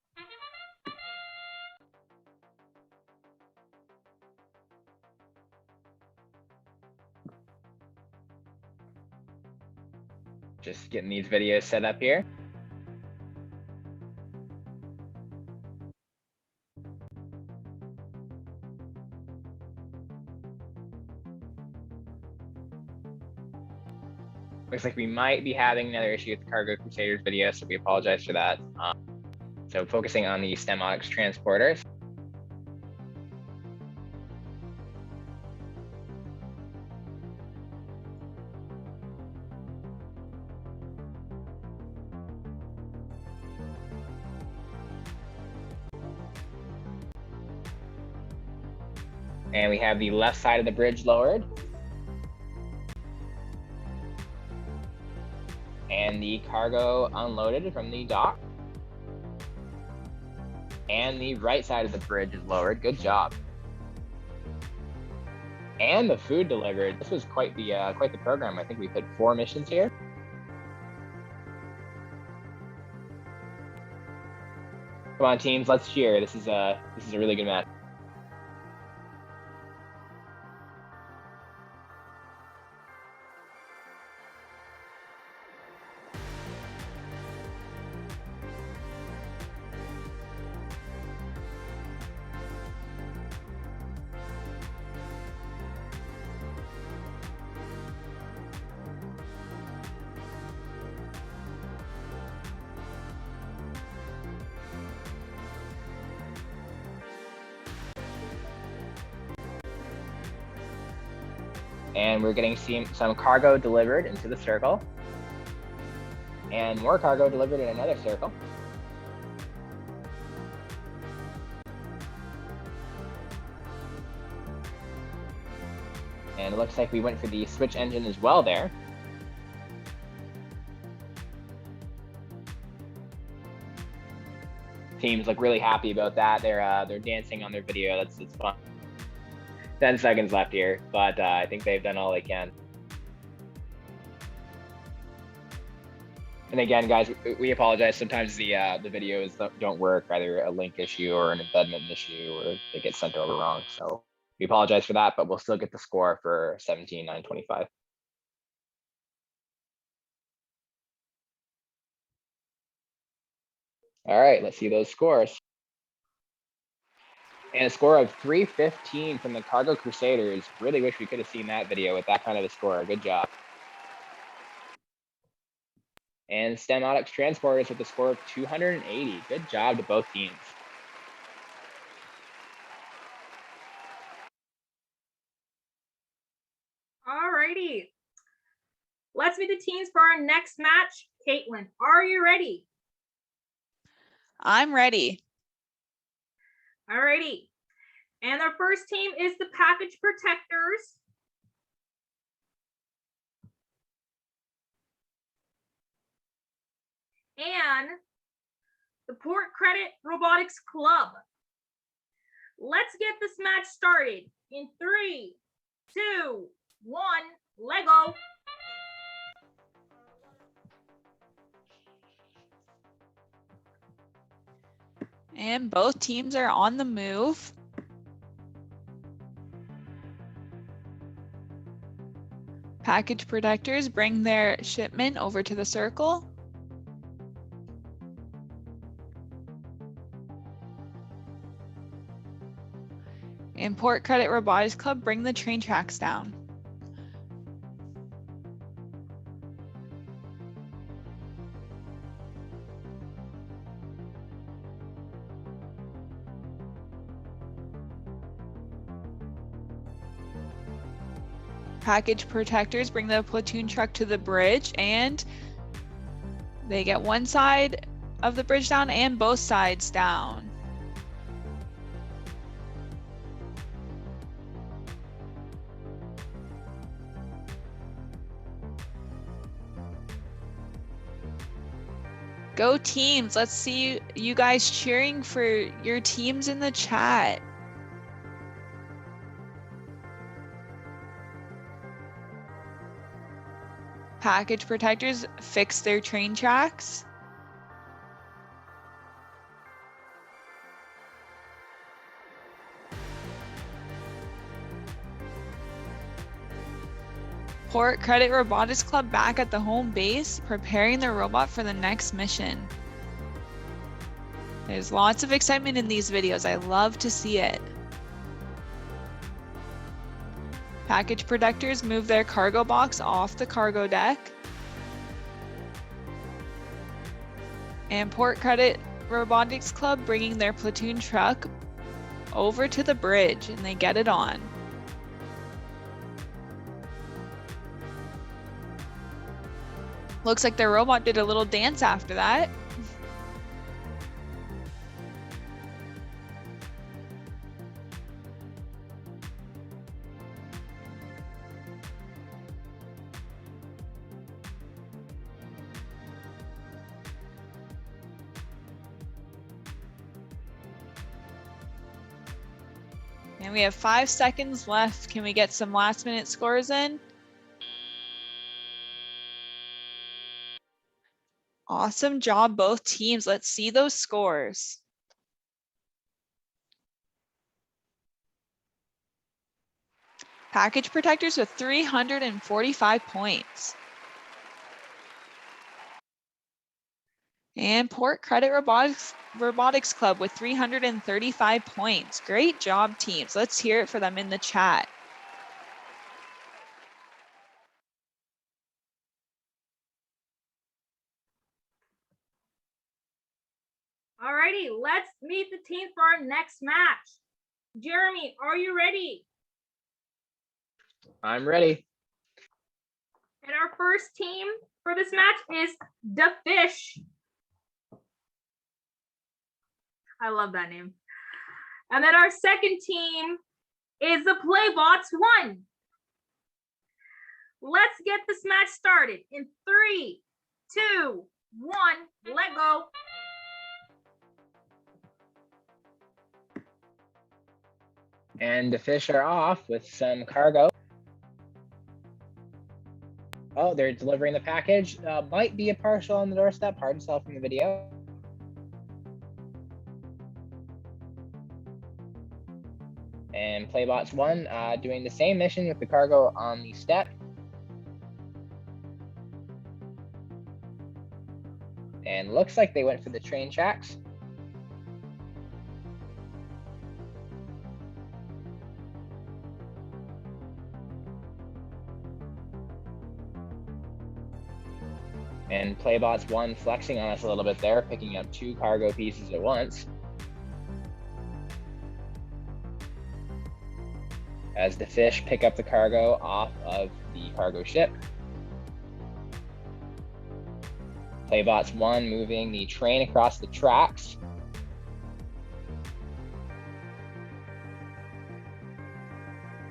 Just getting these videos set up here. Looks like we might be having another issue with the Cargo Crusaders video, so we apologize for that. So focusing on the Stemotics Transporters. And we have the left side of the bridge lowered. And the cargo unloaded from the dock. And the right side of the bridge is lowered. Good job. And the food delivered. This was quite the program. I think we put 4 missions here. Come on, teams, let's cheer. This is a really good match. And we're getting some cargo delivered into the circle. And more cargo delivered in another circle. And it looks like we went for the switch engine as well there. Teams look really happy about that. They're dancing on their video. It's fun. 10 seconds left here, but I think they've done all they can. And again, guys, we apologize. Sometimes the videos don't work, either a link issue or an embedment issue, or they get sent over wrong. So we apologize for that, but we'll still get the score for 17,925. All right, let's see those scores. And a score of 315 from the Cargo Crusaders. Really wish we could have seen that video with that kind of a score. Good job. And Stemotics Transporters with a score of 280. Good job to both teams. All righty. Let's meet the teams for our next match. Caitlin, are you ready? I'm ready. All righty. And our first team is the Package Protectors. And the Port Credit Robotics Club. Let's get this match started in 3, 2, 1, Lego. And both teams are on the move. Package protectors bring their shipment over to the circle. And Port Credit Robotics Club bring the train tracks down. Package protectors bring the platoon truck to the bridge, and they get one side of the bridge down and both sides down. Go teams. Let's see you guys cheering for your teams in the chat. Package protectors fix their train tracks. Port Credit Robotics Club back at the home base, preparing their robot for the next mission. There's lots of excitement in these videos. I love to see it. Package protectors move their cargo box off the cargo deck. And Port Credit Robotics Club bringing their platoon truck over to the bridge, and they get it on. Looks like their robot did a little dance after that. And we have 5 seconds left. Can we get some last minute scores in? Awesome job, both teams. Let's see those scores. Package protectors with 345 points. And Port Credit Robotics Club with 335 points. Great job, teams. Let's hear it for them in the chat. Alrighty, let's meet the team for our next match. Jeremy, are you ready? I'm ready. And our first team for this match is the Fish. I love that name. And then our second team is the Playbots 1. Let's get this match started in 3, 2, 1, let go. And the fish are off with some cargo. Oh, they're delivering the package. Might be a partial on the doorstep. Hard to tell from the video. And Playbots 1 doing the same mission with the cargo on the step. And looks like they went for the train tracks. And Playbots 1 flexing on us a little bit there, picking up 2 cargo pieces at once. As the fish pick up the cargo off of the cargo ship. Playbots 1 moving the train across the tracks.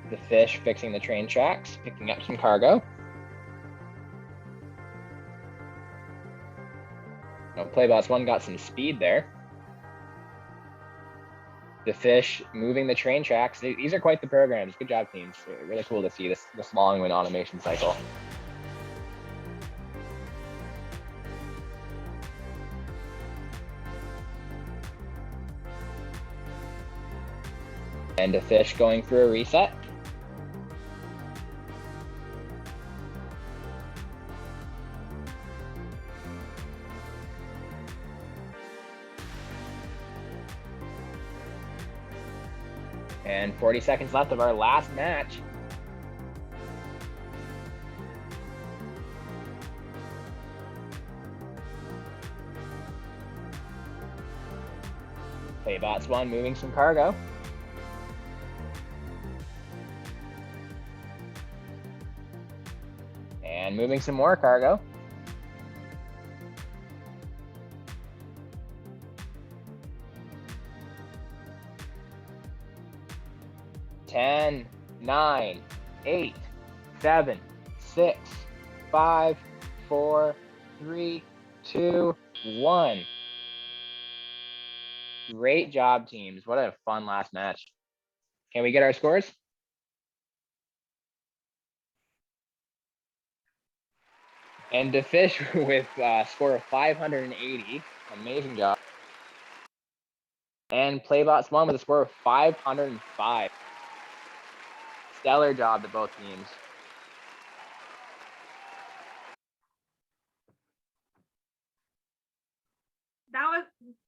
The fish fixing the train tracks, picking up some cargo. Playbots 1 got some speed there. The fish moving the train tracks. These are quite the programs. Good job, teams. Really cool to see this long win automation cycle. And the fish going through a reset. And 40 seconds left of our last match. Playbots 1 moving some cargo. And moving some more cargo. Ten, 9, 8, 7, 6, 5, 4, 3, 2, 1. Great job, teams. What a fun last match. Can we get our scores? And the fish with a score of 580. Amazing job. And Playbots 1 with a score of 505. Stellar job to both teams.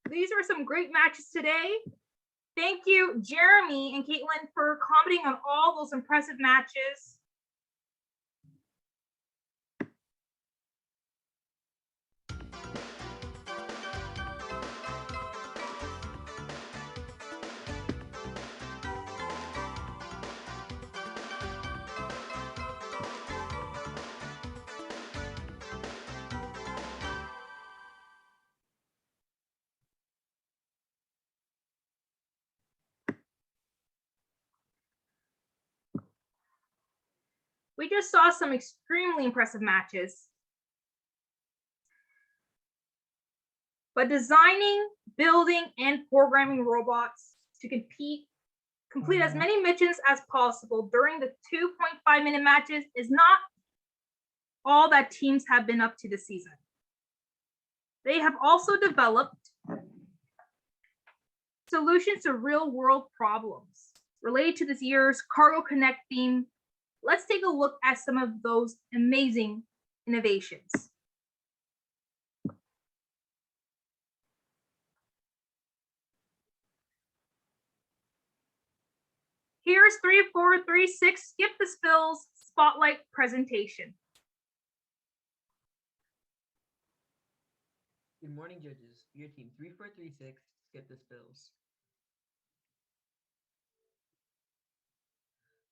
These were some great matches today. Thank you, Jeremy and Caitlin, for commenting on all those impressive matches. We just saw some extremely impressive matches. But designing, building, and programming robots to complete as many missions as possible during the 2.5-minute matches is not all that teams have been up to this season. They have also developed solutions to real-world problems related to this year's Cargo Connect theme. Let's take a look at some of those amazing innovations. Here's 3436 Skip the Spills Spotlight presentation. Good morning, judges. Your team 3436 Skip the Spills.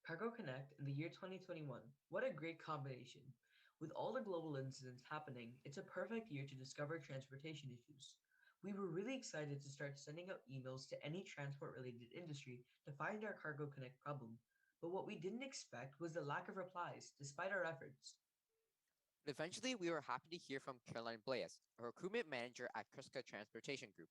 Cargo Connect in the year 2021. What a great combination. With all the global incidents happening, it's a perfect year to discover transportation issues. We were really excited to start sending out emails to any transport-related industry to find our Cargo Connect problem. But what we didn't expect was the lack of replies, despite our efforts. Eventually, we were happy to hear from Caroline Blaise, a recruitment manager at Kriska Transportation Group.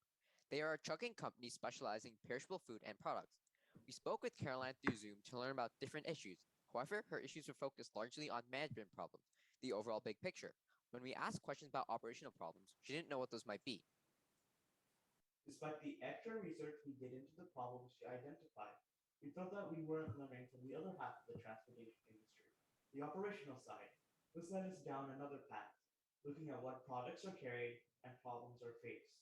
They are a trucking company specializing in perishable food and products. We spoke with Caroline through Zoom to learn about different issues. However, her issues were focused largely on management problems. the overall big picture. When we asked questions about operational problems, she didn't know what those might be. Despite the extra research we did into the problems she identified, we felt that we weren't learning from the other half of the transportation industry, the operational side. This led us down another path, looking at what products are carried and problems are faced.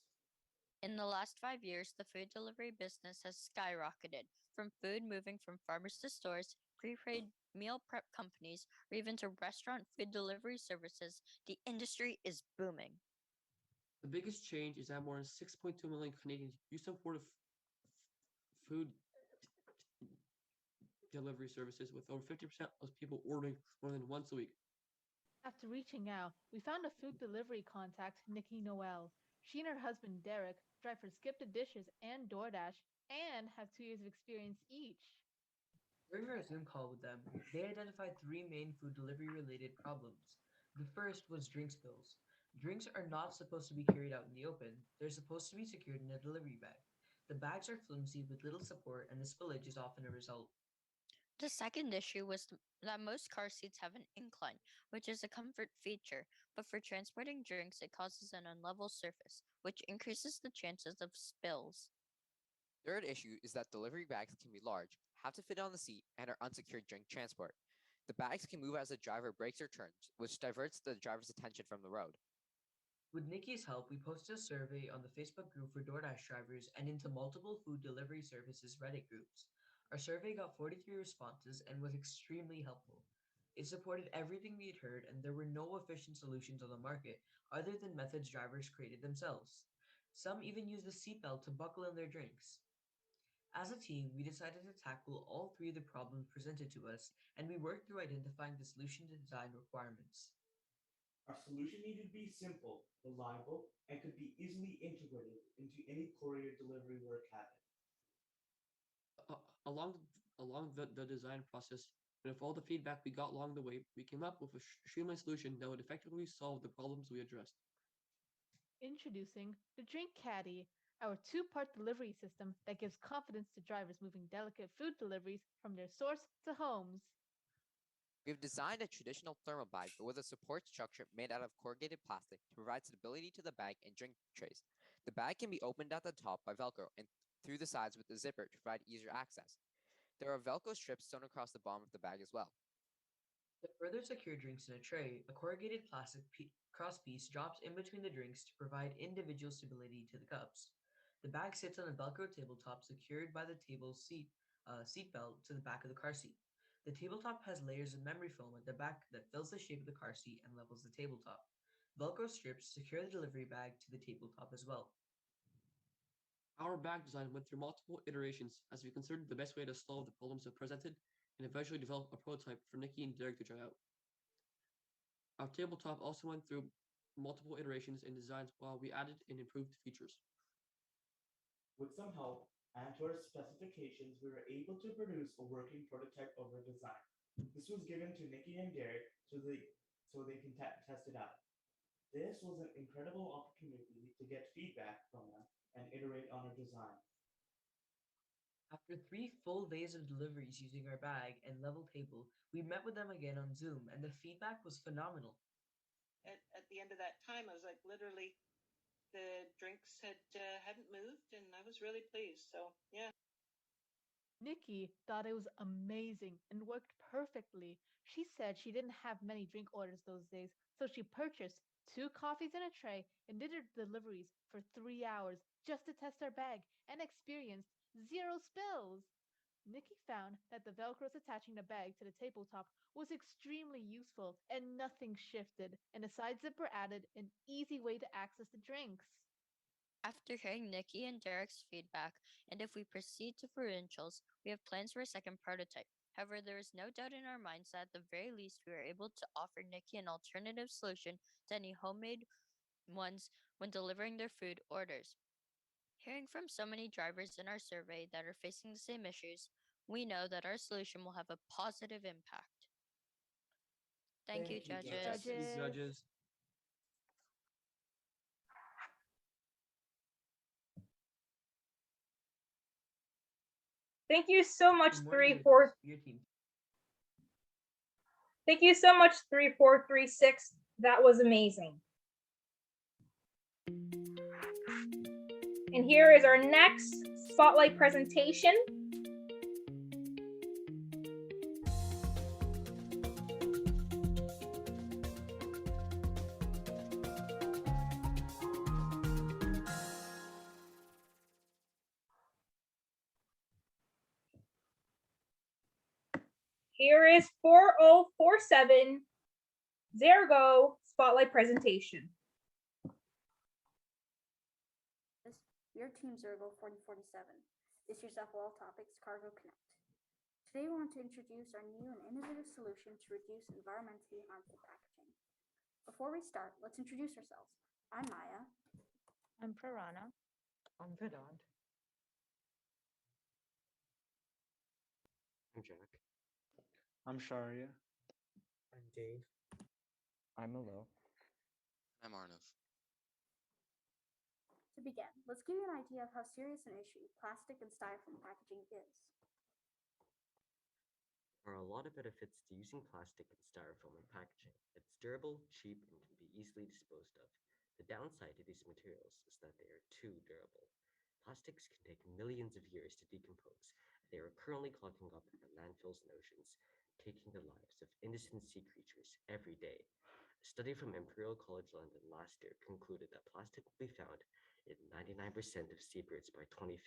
In the last 5 years, the food delivery business has skyrocketed, from food moving from farmers to stores, prepaid meal prep companies, or even to restaurant food delivery services. The industry is booming. The biggest change is that more than 6.2 million Canadians use some sort of food delivery services, with over 50% of people ordering more than once a week. After reaching out, we found a food delivery contact, Nikki Noel. She and her husband Derek drive for Skip the Dishes and DoorDash and have 2 years of experience each. During our Zoom call with them, they identified three main food delivery related problems. The first was drink spills. Drinks are not supposed to be carried out in the open, they're supposed to be secured in a delivery bag. The bags are flimsy with little support, and the spillage is often a result. The second issue was that most car seats have an incline, which is a comfort feature, but for transporting drinks, it causes an unlevel surface, which increases the chances of spills. Third issue is that delivery bags can be large, have to fit on the seat, and are unsecured during transport. The bags can move as the driver brakes or turns, which diverts the driver's attention from the road. With Nikki's help, we posted a survey on the Facebook group for DoorDash drivers and into multiple food delivery services Reddit groups. Our survey got 43 responses and was extremely helpful. It supported everything we had heard, and there were no efficient solutions on the market other than methods drivers created themselves. Some even used a seatbelt to buckle in their drinks. As a team, we decided to tackle all three of the problems presented to us, and we worked through identifying the solution design requirements. Our solution needed to be simple, reliable, and could be easily integrated into any courier delivery work habit. Uh, along the design process, and with all the feedback we got along the way, we came up with a streamlined solution that would effectively solve the problems we addressed. Introducing the Drink Caddy, our two-part delivery system that gives confidence to drivers moving delicate food deliveries from their source to homes. We've designed a traditional thermal bag, but with a support structure made out of corrugated plastic to provide stability to the bag and drink trays. The bag can be opened at the top by Velcro and through the sides with a zipper to provide easier access. There are Velcro strips sewn across the bottom of the bag as well. To further secure drinks in a tray, a corrugated plastic crosspiece drops in between the drinks to provide individual stability to the cups. The bag sits on a Velcro tabletop secured by the table seat belt to the back of the car seat. The tabletop has layers of memory foam at the back that fills the shape of the car seat and levels the tabletop. Velcro strips secure the delivery bag to the tabletop as well. Our bag design went through multiple iterations as we considered the best way to solve the problems it presented and eventually developed a prototype for Nikki and Derek to try out. Our tabletop also went through multiple iterations and designs while we added and improved features. With some help and to our specifications, we were able to produce a working prototype of our design. This was given to Nikki and Derek so they can test it out. This was an incredible opportunity to get feedback from them and iterate on our design. After 3 full days of deliveries using our bag and level table, we met with them again on Zoom, and the feedback was phenomenal. At the end of that time, I was like, literally, the drinks hadn't moved, and I was really pleased. So yeah. Nikki thought it was amazing and worked perfectly. She said she didn't have many drink orders those days, so she purchased 2 coffees in a tray and did her deliveries for 3 hours just to test her bag and experienced 0 spills. Nikki found that the Velcros attaching the bag to the tabletop was extremely useful and nothing shifted, and a side zipper added an easy way to access the drinks. After hearing Nikki and Derek's feedback, and if we proceed to provincials, we have plans for a second prototype. However, there is no doubt in our minds that at the very least we are able to offer Nikki an alternative solution to any homemade ones when delivering their food orders. Hearing from so many drivers in our survey that are facing the same issues, we know that our solution will have a positive impact. Thank you, judges. Judges. Thank you so much, Good morning, three, judges. for Your team. Thank you so much, 3436. That was amazing. And here is our next spotlight presentation. Here is 4047 Zergo spotlight presentation. Your Team Zergo 4047. This year's FOL topic is Cargo Connect. Today we want to introduce our new and innovative solution to reduce environmentally harmful packaging. Before we start, let's introduce ourselves. I'm Maya. I'm Prarana. I'm Vedant. I'm Jack. I'm Sharia. I'm Dave. I'm Alo. I'm Arnav. To begin, let's give you an idea of how serious an issue plastic and styrofoam packaging is. There are a lot of benefits to using plastic and styrofoam in packaging. It's durable, cheap, and can be easily disposed of. The downside to these materials is that they are too durable. Plastics can take millions of years to decompose. They are currently clogging up our landfills and oceans, taking the lives of innocent sea creatures every day. A study from Imperial College London last year concluded that plastic will be found in 99% of seabirds by 2050.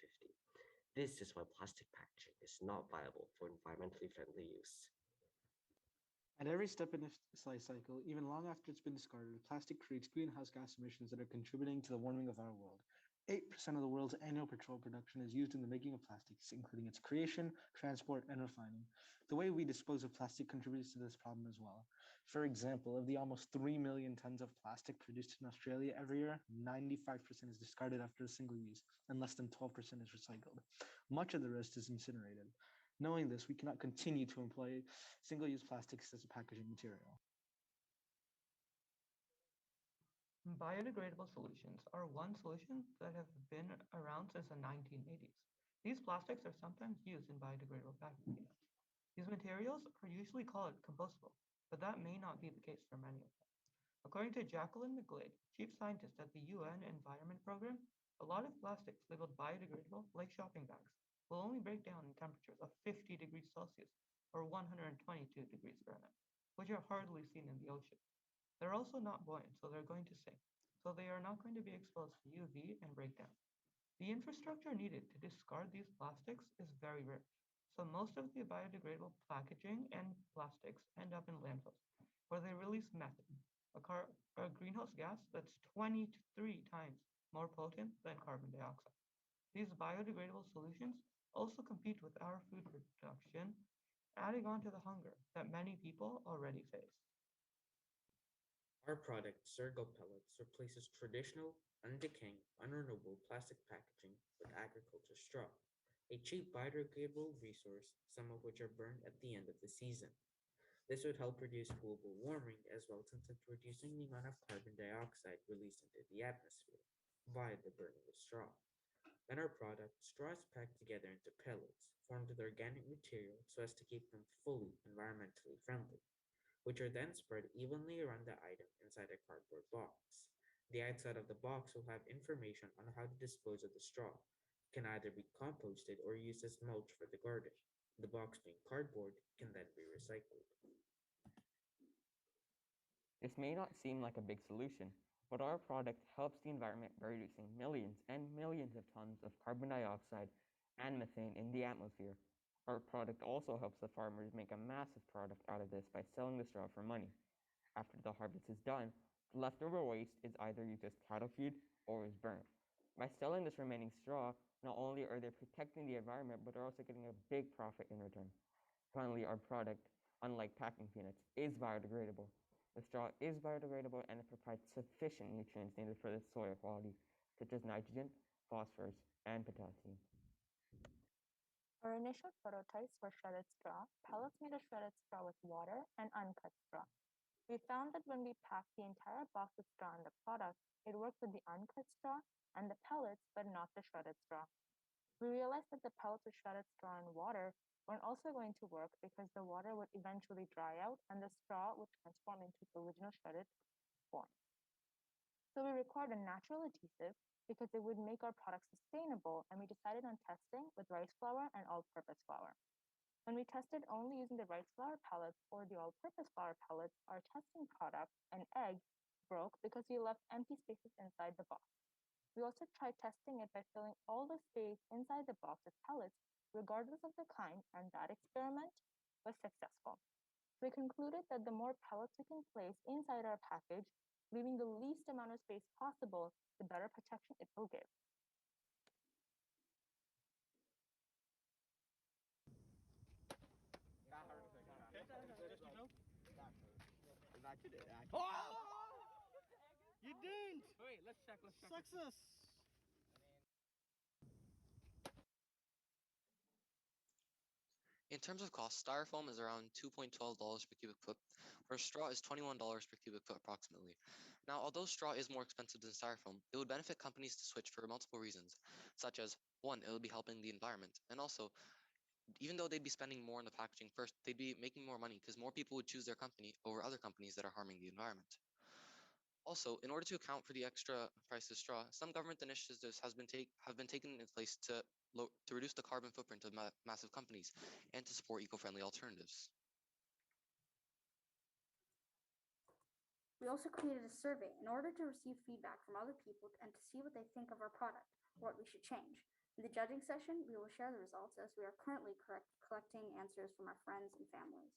This is why plastic packaging is not viable for environmentally friendly use. At every step in its life cycle, even long after it's been discarded, plastic creates greenhouse gas emissions that are contributing to the warming of our world. 8% of the world's annual petrol production is used in the making of plastics, including its creation, transport, and refining. The way we dispose of plastic contributes to this problem as well. For example, of the almost 3 million tons of plastic produced in Australia every year, 95% is discarded after a single use, and less than 12% is recycled. Much of the rest is incinerated. Knowing this, we cannot continue to employ single-use plastics as a packaging material. Biodegradable solutions are one solution that have been around since the 1980s. These plastics are sometimes used in biodegradable packaging. These materials are usually called compostable, but that may not be the case for many of them. According to Jacqueline McGlade, chief scientist at the UN Environment Program, a lot of plastics labeled biodegradable, like shopping bags, will only break down in temperatures of 50 degrees Celsius or 122 degrees Fahrenheit, which are hardly seen in the ocean. They're also not buoyant, so they're going to sink, so they are not going to be exposed to UV and break down. The infrastructure needed to discard these plastics is very rare, so most of the biodegradable packaging and plastics end up in landfills, where they release methane, a greenhouse gas that's 23 times more potent than carbon dioxide. These biodegradable solutions also compete with our food production, adding on to the hunger that many people already face. Our product, Zergo Pellets, replaces traditional, undecaying, unrenewable plastic packaging with agriculture straw, a cheap biodegradable resource, some of which are burned at the end of the season. This would help reduce global warming as well as reducing the amount of carbon dioxide released into the atmosphere via the burning of straw. In our product, straw is packed together into pellets formed with organic material so as to keep them fully environmentally friendly, which are then spread evenly around the item inside a cardboard box. The outside of the box will have information on how to dispose of the straw. It can either be composted or used as mulch for the garden. The box being cardboard can then be recycled. This may not seem like a big solution, but our product helps the environment by reducing millions and millions of tons of carbon dioxide and methane in the atmosphere. Our product also helps the farmers make a massive product out of this by selling the straw for money. After the harvest is done, the leftover waste is either used as cattle feed or is burnt. By selling this remaining straw, not only are they protecting the environment, but they're also getting a big profit in return. Finally, our product, unlike packing peanuts, is biodegradable. The straw is biodegradable and it provides sufficient nutrients needed for the soil quality, such as nitrogen, phosphorus, and potassium. Our initial prototypes were shredded straw, pellets made of shredded straw with water, and uncut straw. We found that when we packed the entire box of straw in the product, it worked with the uncut straw and the pellets, but not the shredded straw. We realized that the pellets with shredded straw and water weren't also going to work because the water would eventually dry out and the straw would transform into its original shredded form. So we required a natural adhesive because it would make our product sustainable, and we decided on testing with rice flour and all-purpose flour. When we tested only using the rice flour pellets or the all-purpose flour pellets, our testing product, an egg, broke because we left empty spaces inside the box. We also tried testing it by filling all the space inside the box with pellets, regardless of the kind, and that experiment was successful. We concluded that the more pellets we can place inside our package, leaving the least amount of space possible, the better protection it will give. You didn't! Wait, let's check. Success! In terms of cost, styrofoam is around $2.12 per cubic foot, whereas straw is $21 per cubic foot approximately. Now, although straw is more expensive than styrofoam, it would benefit companies to switch for multiple reasons, such as, one, it would be helping the environment, and also, even though they'd be spending more on the packaging first, they'd be making more money because more people would choose their company over other companies that are harming the environment. Also, in order to account for the extra price of straw, some government initiatives have been taken in place to reduce the carbon footprint of massive companies and to support eco-friendly alternatives. We also created a survey in order to receive feedback from other people and to see what they think of our product or what we should change. In the judging session, we will share the results as we are currently collecting answers from our friends and families.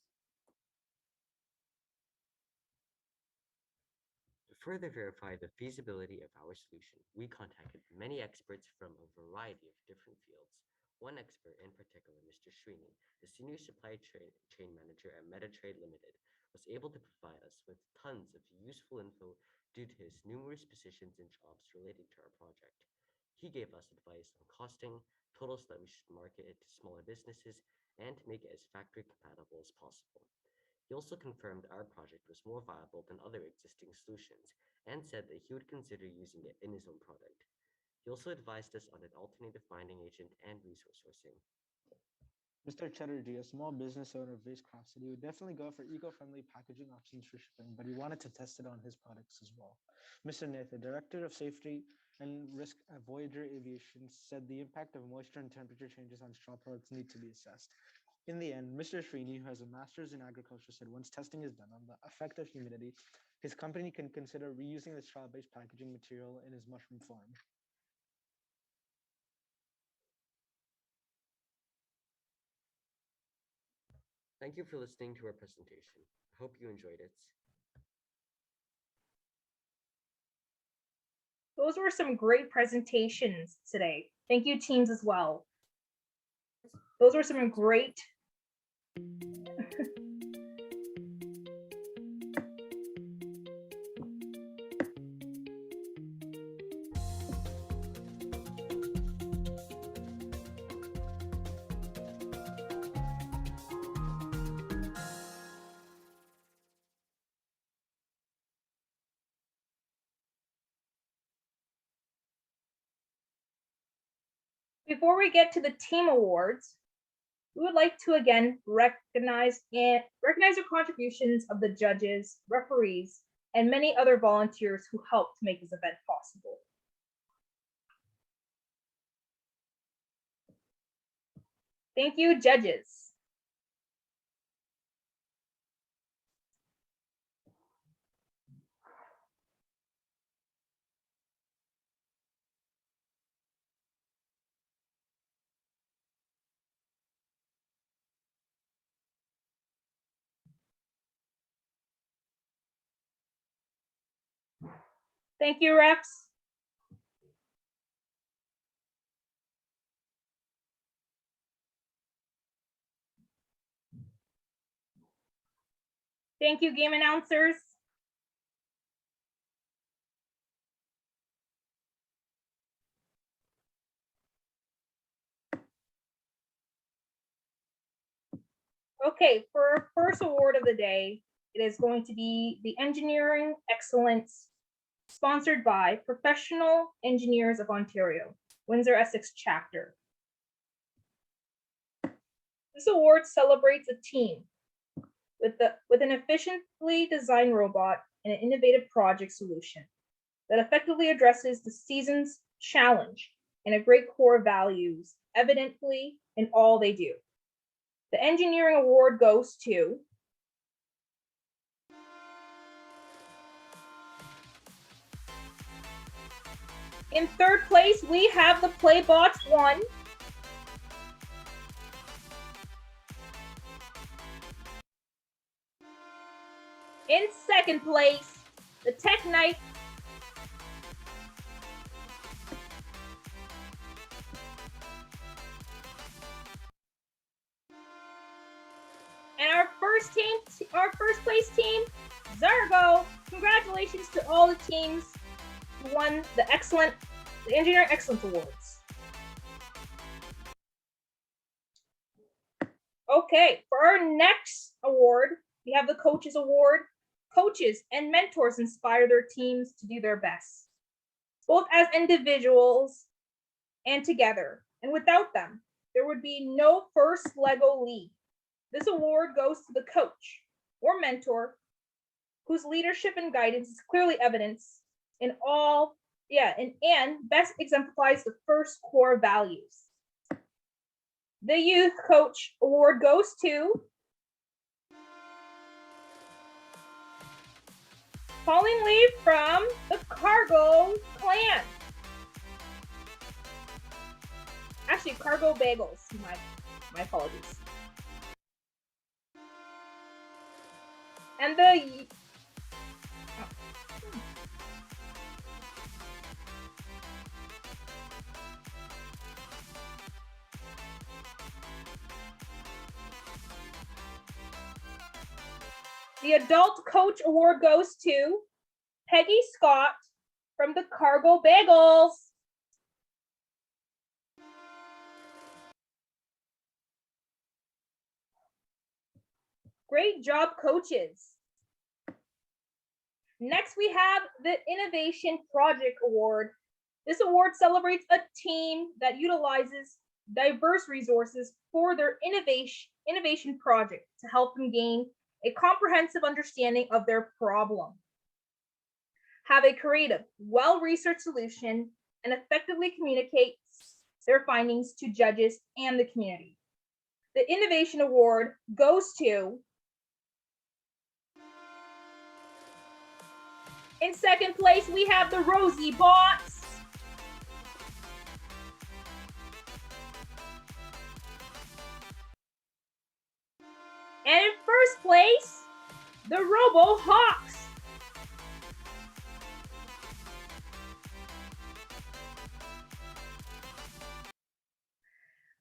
To further verify the feasibility of our solution, we contacted many experts from a variety of different fields. One expert in particular, Mr. Srini, the Senior Supply Chain Manager at MetaTrade Limited, was able to provide us with tons of useful info due to his numerous positions and jobs relating to our project. He gave us advice on costing, totals that we should market it to smaller businesses, and to make it as factory compatible as possible. He also confirmed our project was more viable than other existing solutions and said that he would consider using it in his own product. He also advised us on an alternative binding agent and resource sourcing. Mr. Chatterjee, a small business owner of Vacecraft, said he would definitely go for eco-friendly packaging options for shipping, but he wanted to test it on his products as well. Mr. Nath, the Director of Safety and Risk at Voyager Aviation, said the impact of moisture and temperature changes on straw products need to be assessed. In the end, Mr. Srini, who has a master's in agriculture, said once testing is done on the effect of humidity, his company can consider reusing the straw-based packaging material in his mushroom farm. Thank you for listening to our presentation. I hope you enjoyed it. Those were some great presentations today. Thank you, teams, as well. Those were some great. Before we get to the team awards, we would like to again recognize the contributions of the judges, referees, and many other volunteers who helped make this event possible. Thank you, judges. Thank you, Rex. Thank you, game announcers. Okay, for our first award of the day, it is going to be the Engineering Excellence, sponsored by Professional Engineers of Ontario, Windsor Essex Chapter. This award celebrates a team with an efficiently designed robot and an innovative project solution that effectively addresses the season's challenge and a great core values evidently in all they do. The engineering award goes to in third place, we have the Playbots 1. In second place, the Tech Knight. And our first place team, Zergo. Congratulations to all the teams who won the Engineering Excellence Awards. Okay, for our next award, we have the Coaches Award. Coaches and mentors inspire their teams to do their best, both as individuals and together. And without them, there would be no first LEGO League. This award goes to the coach or mentor whose leadership and guidance is clearly evidenced in all, and best exemplifies the first core values. The Youth Coach Award goes to Pauline Lee from the Cargo Clan. Actually, Cargo Bagels. My apologies. And the Adult Coach Award goes to Peggy Scott from the Cargo Bagels. Great job, coaches. Next, we have the Innovation Project Award. This award celebrates a team that utilizes diverse resources for their innovation project to help them gain a comprehensive understanding of their problem, have a creative, well-researched solution, and effectively communicates their findings to judges and the community. The Innovation Award goes to, in second place, we have the Rosie Bots. And in first place, the Robo Hawks.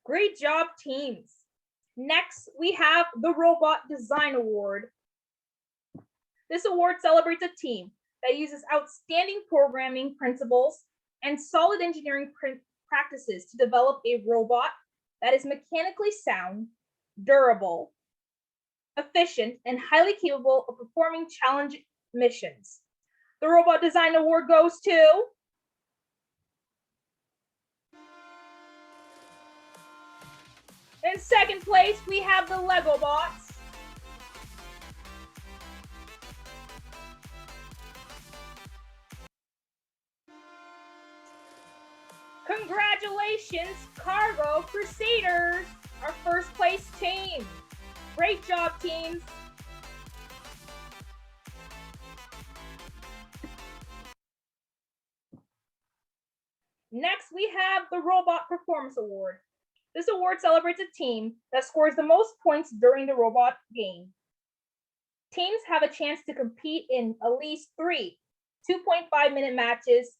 Great job, teams. Next, we have the Robot Design Award. This award celebrates a team that uses outstanding programming principles and solid engineering practices to develop a robot that is mechanically sound, durable, efficient, and highly capable of performing challenge missions. The Robot Design Award goes to in second place, we have the Lego Bots. Congratulations, Cargo Crusaders, our first place team. Great job, teams. Next, we have the Robot Performance Award. This award celebrates a team that scores the most points during the robot game. Teams have a chance to compete in at least 3 2.5-minute matches,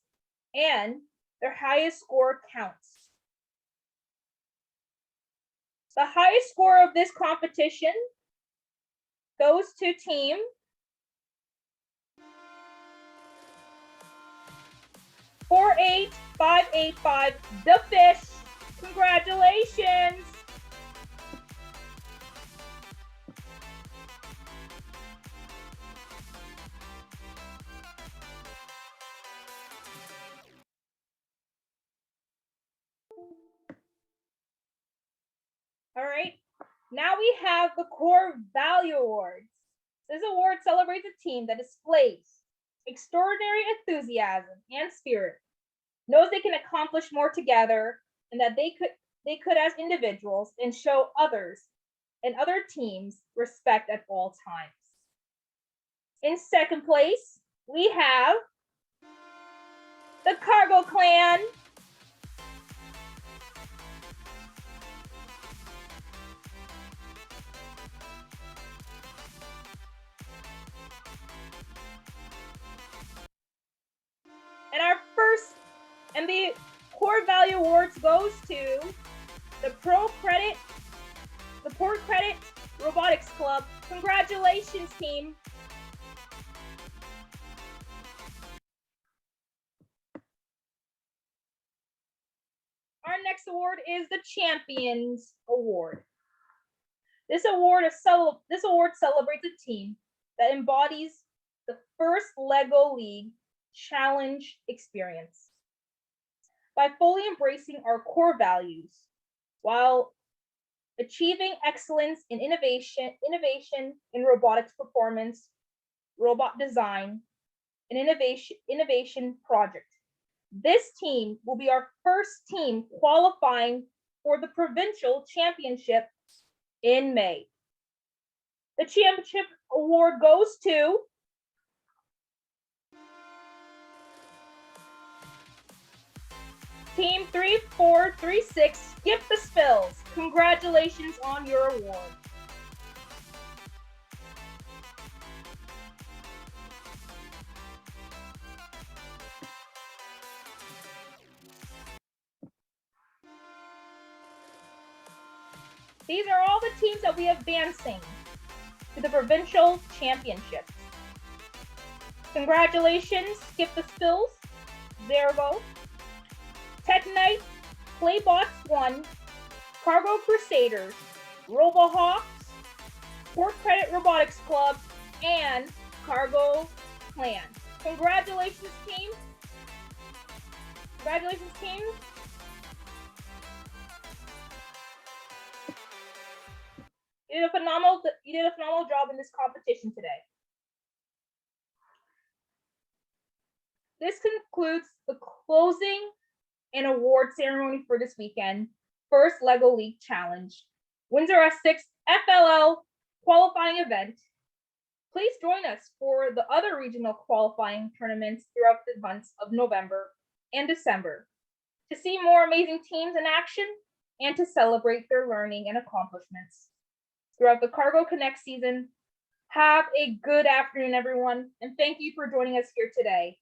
and their highest score counts. The highest score of this competition goes to team (48585), the Fish. Congratulations. All right, Now we have the Core Value Awards. This award celebrates a team that displays extraordinary enthusiasm and spirit, knows they can accomplish more together, and that they could as individuals, and show others and other teams respect at all times. In second place, we have the Cargo Clan. And the Core Value Awards goes to the Port Credit Robotics Club. Congratulations, team. Our next award is the Champions Award. This award celebrates a team that embodies the first LEGO League challenge experience by fully embracing our core values while achieving excellence in innovation in robotics performance, robot design, and innovation project. This team will be our first team qualifying for the provincial championship in May. The championship award goes to Team 3436, Skip the Spills. Congratulations on your award. These are all the teams that we have advancing to the provincial championships. Congratulations, Skip the Spills, Zergo, Tech Knight, Playbots 1, Cargo Crusaders, RoboHawks, Port Credit Robotics Club, and Cargo Clan. Congratulations, team. Congratulations, team. You did a phenomenal job in this competition today. This concludes the closing and award ceremony for this weekend. First LEGO League Challenge, Windsor S6 FLL qualifying event. Please join us for the other regional qualifying tournaments throughout the months of November and December to see more amazing teams in action and to celebrate their learning and accomplishments throughout the Cargo Connect season. Have a good afternoon, everyone, and thank you for joining us here today.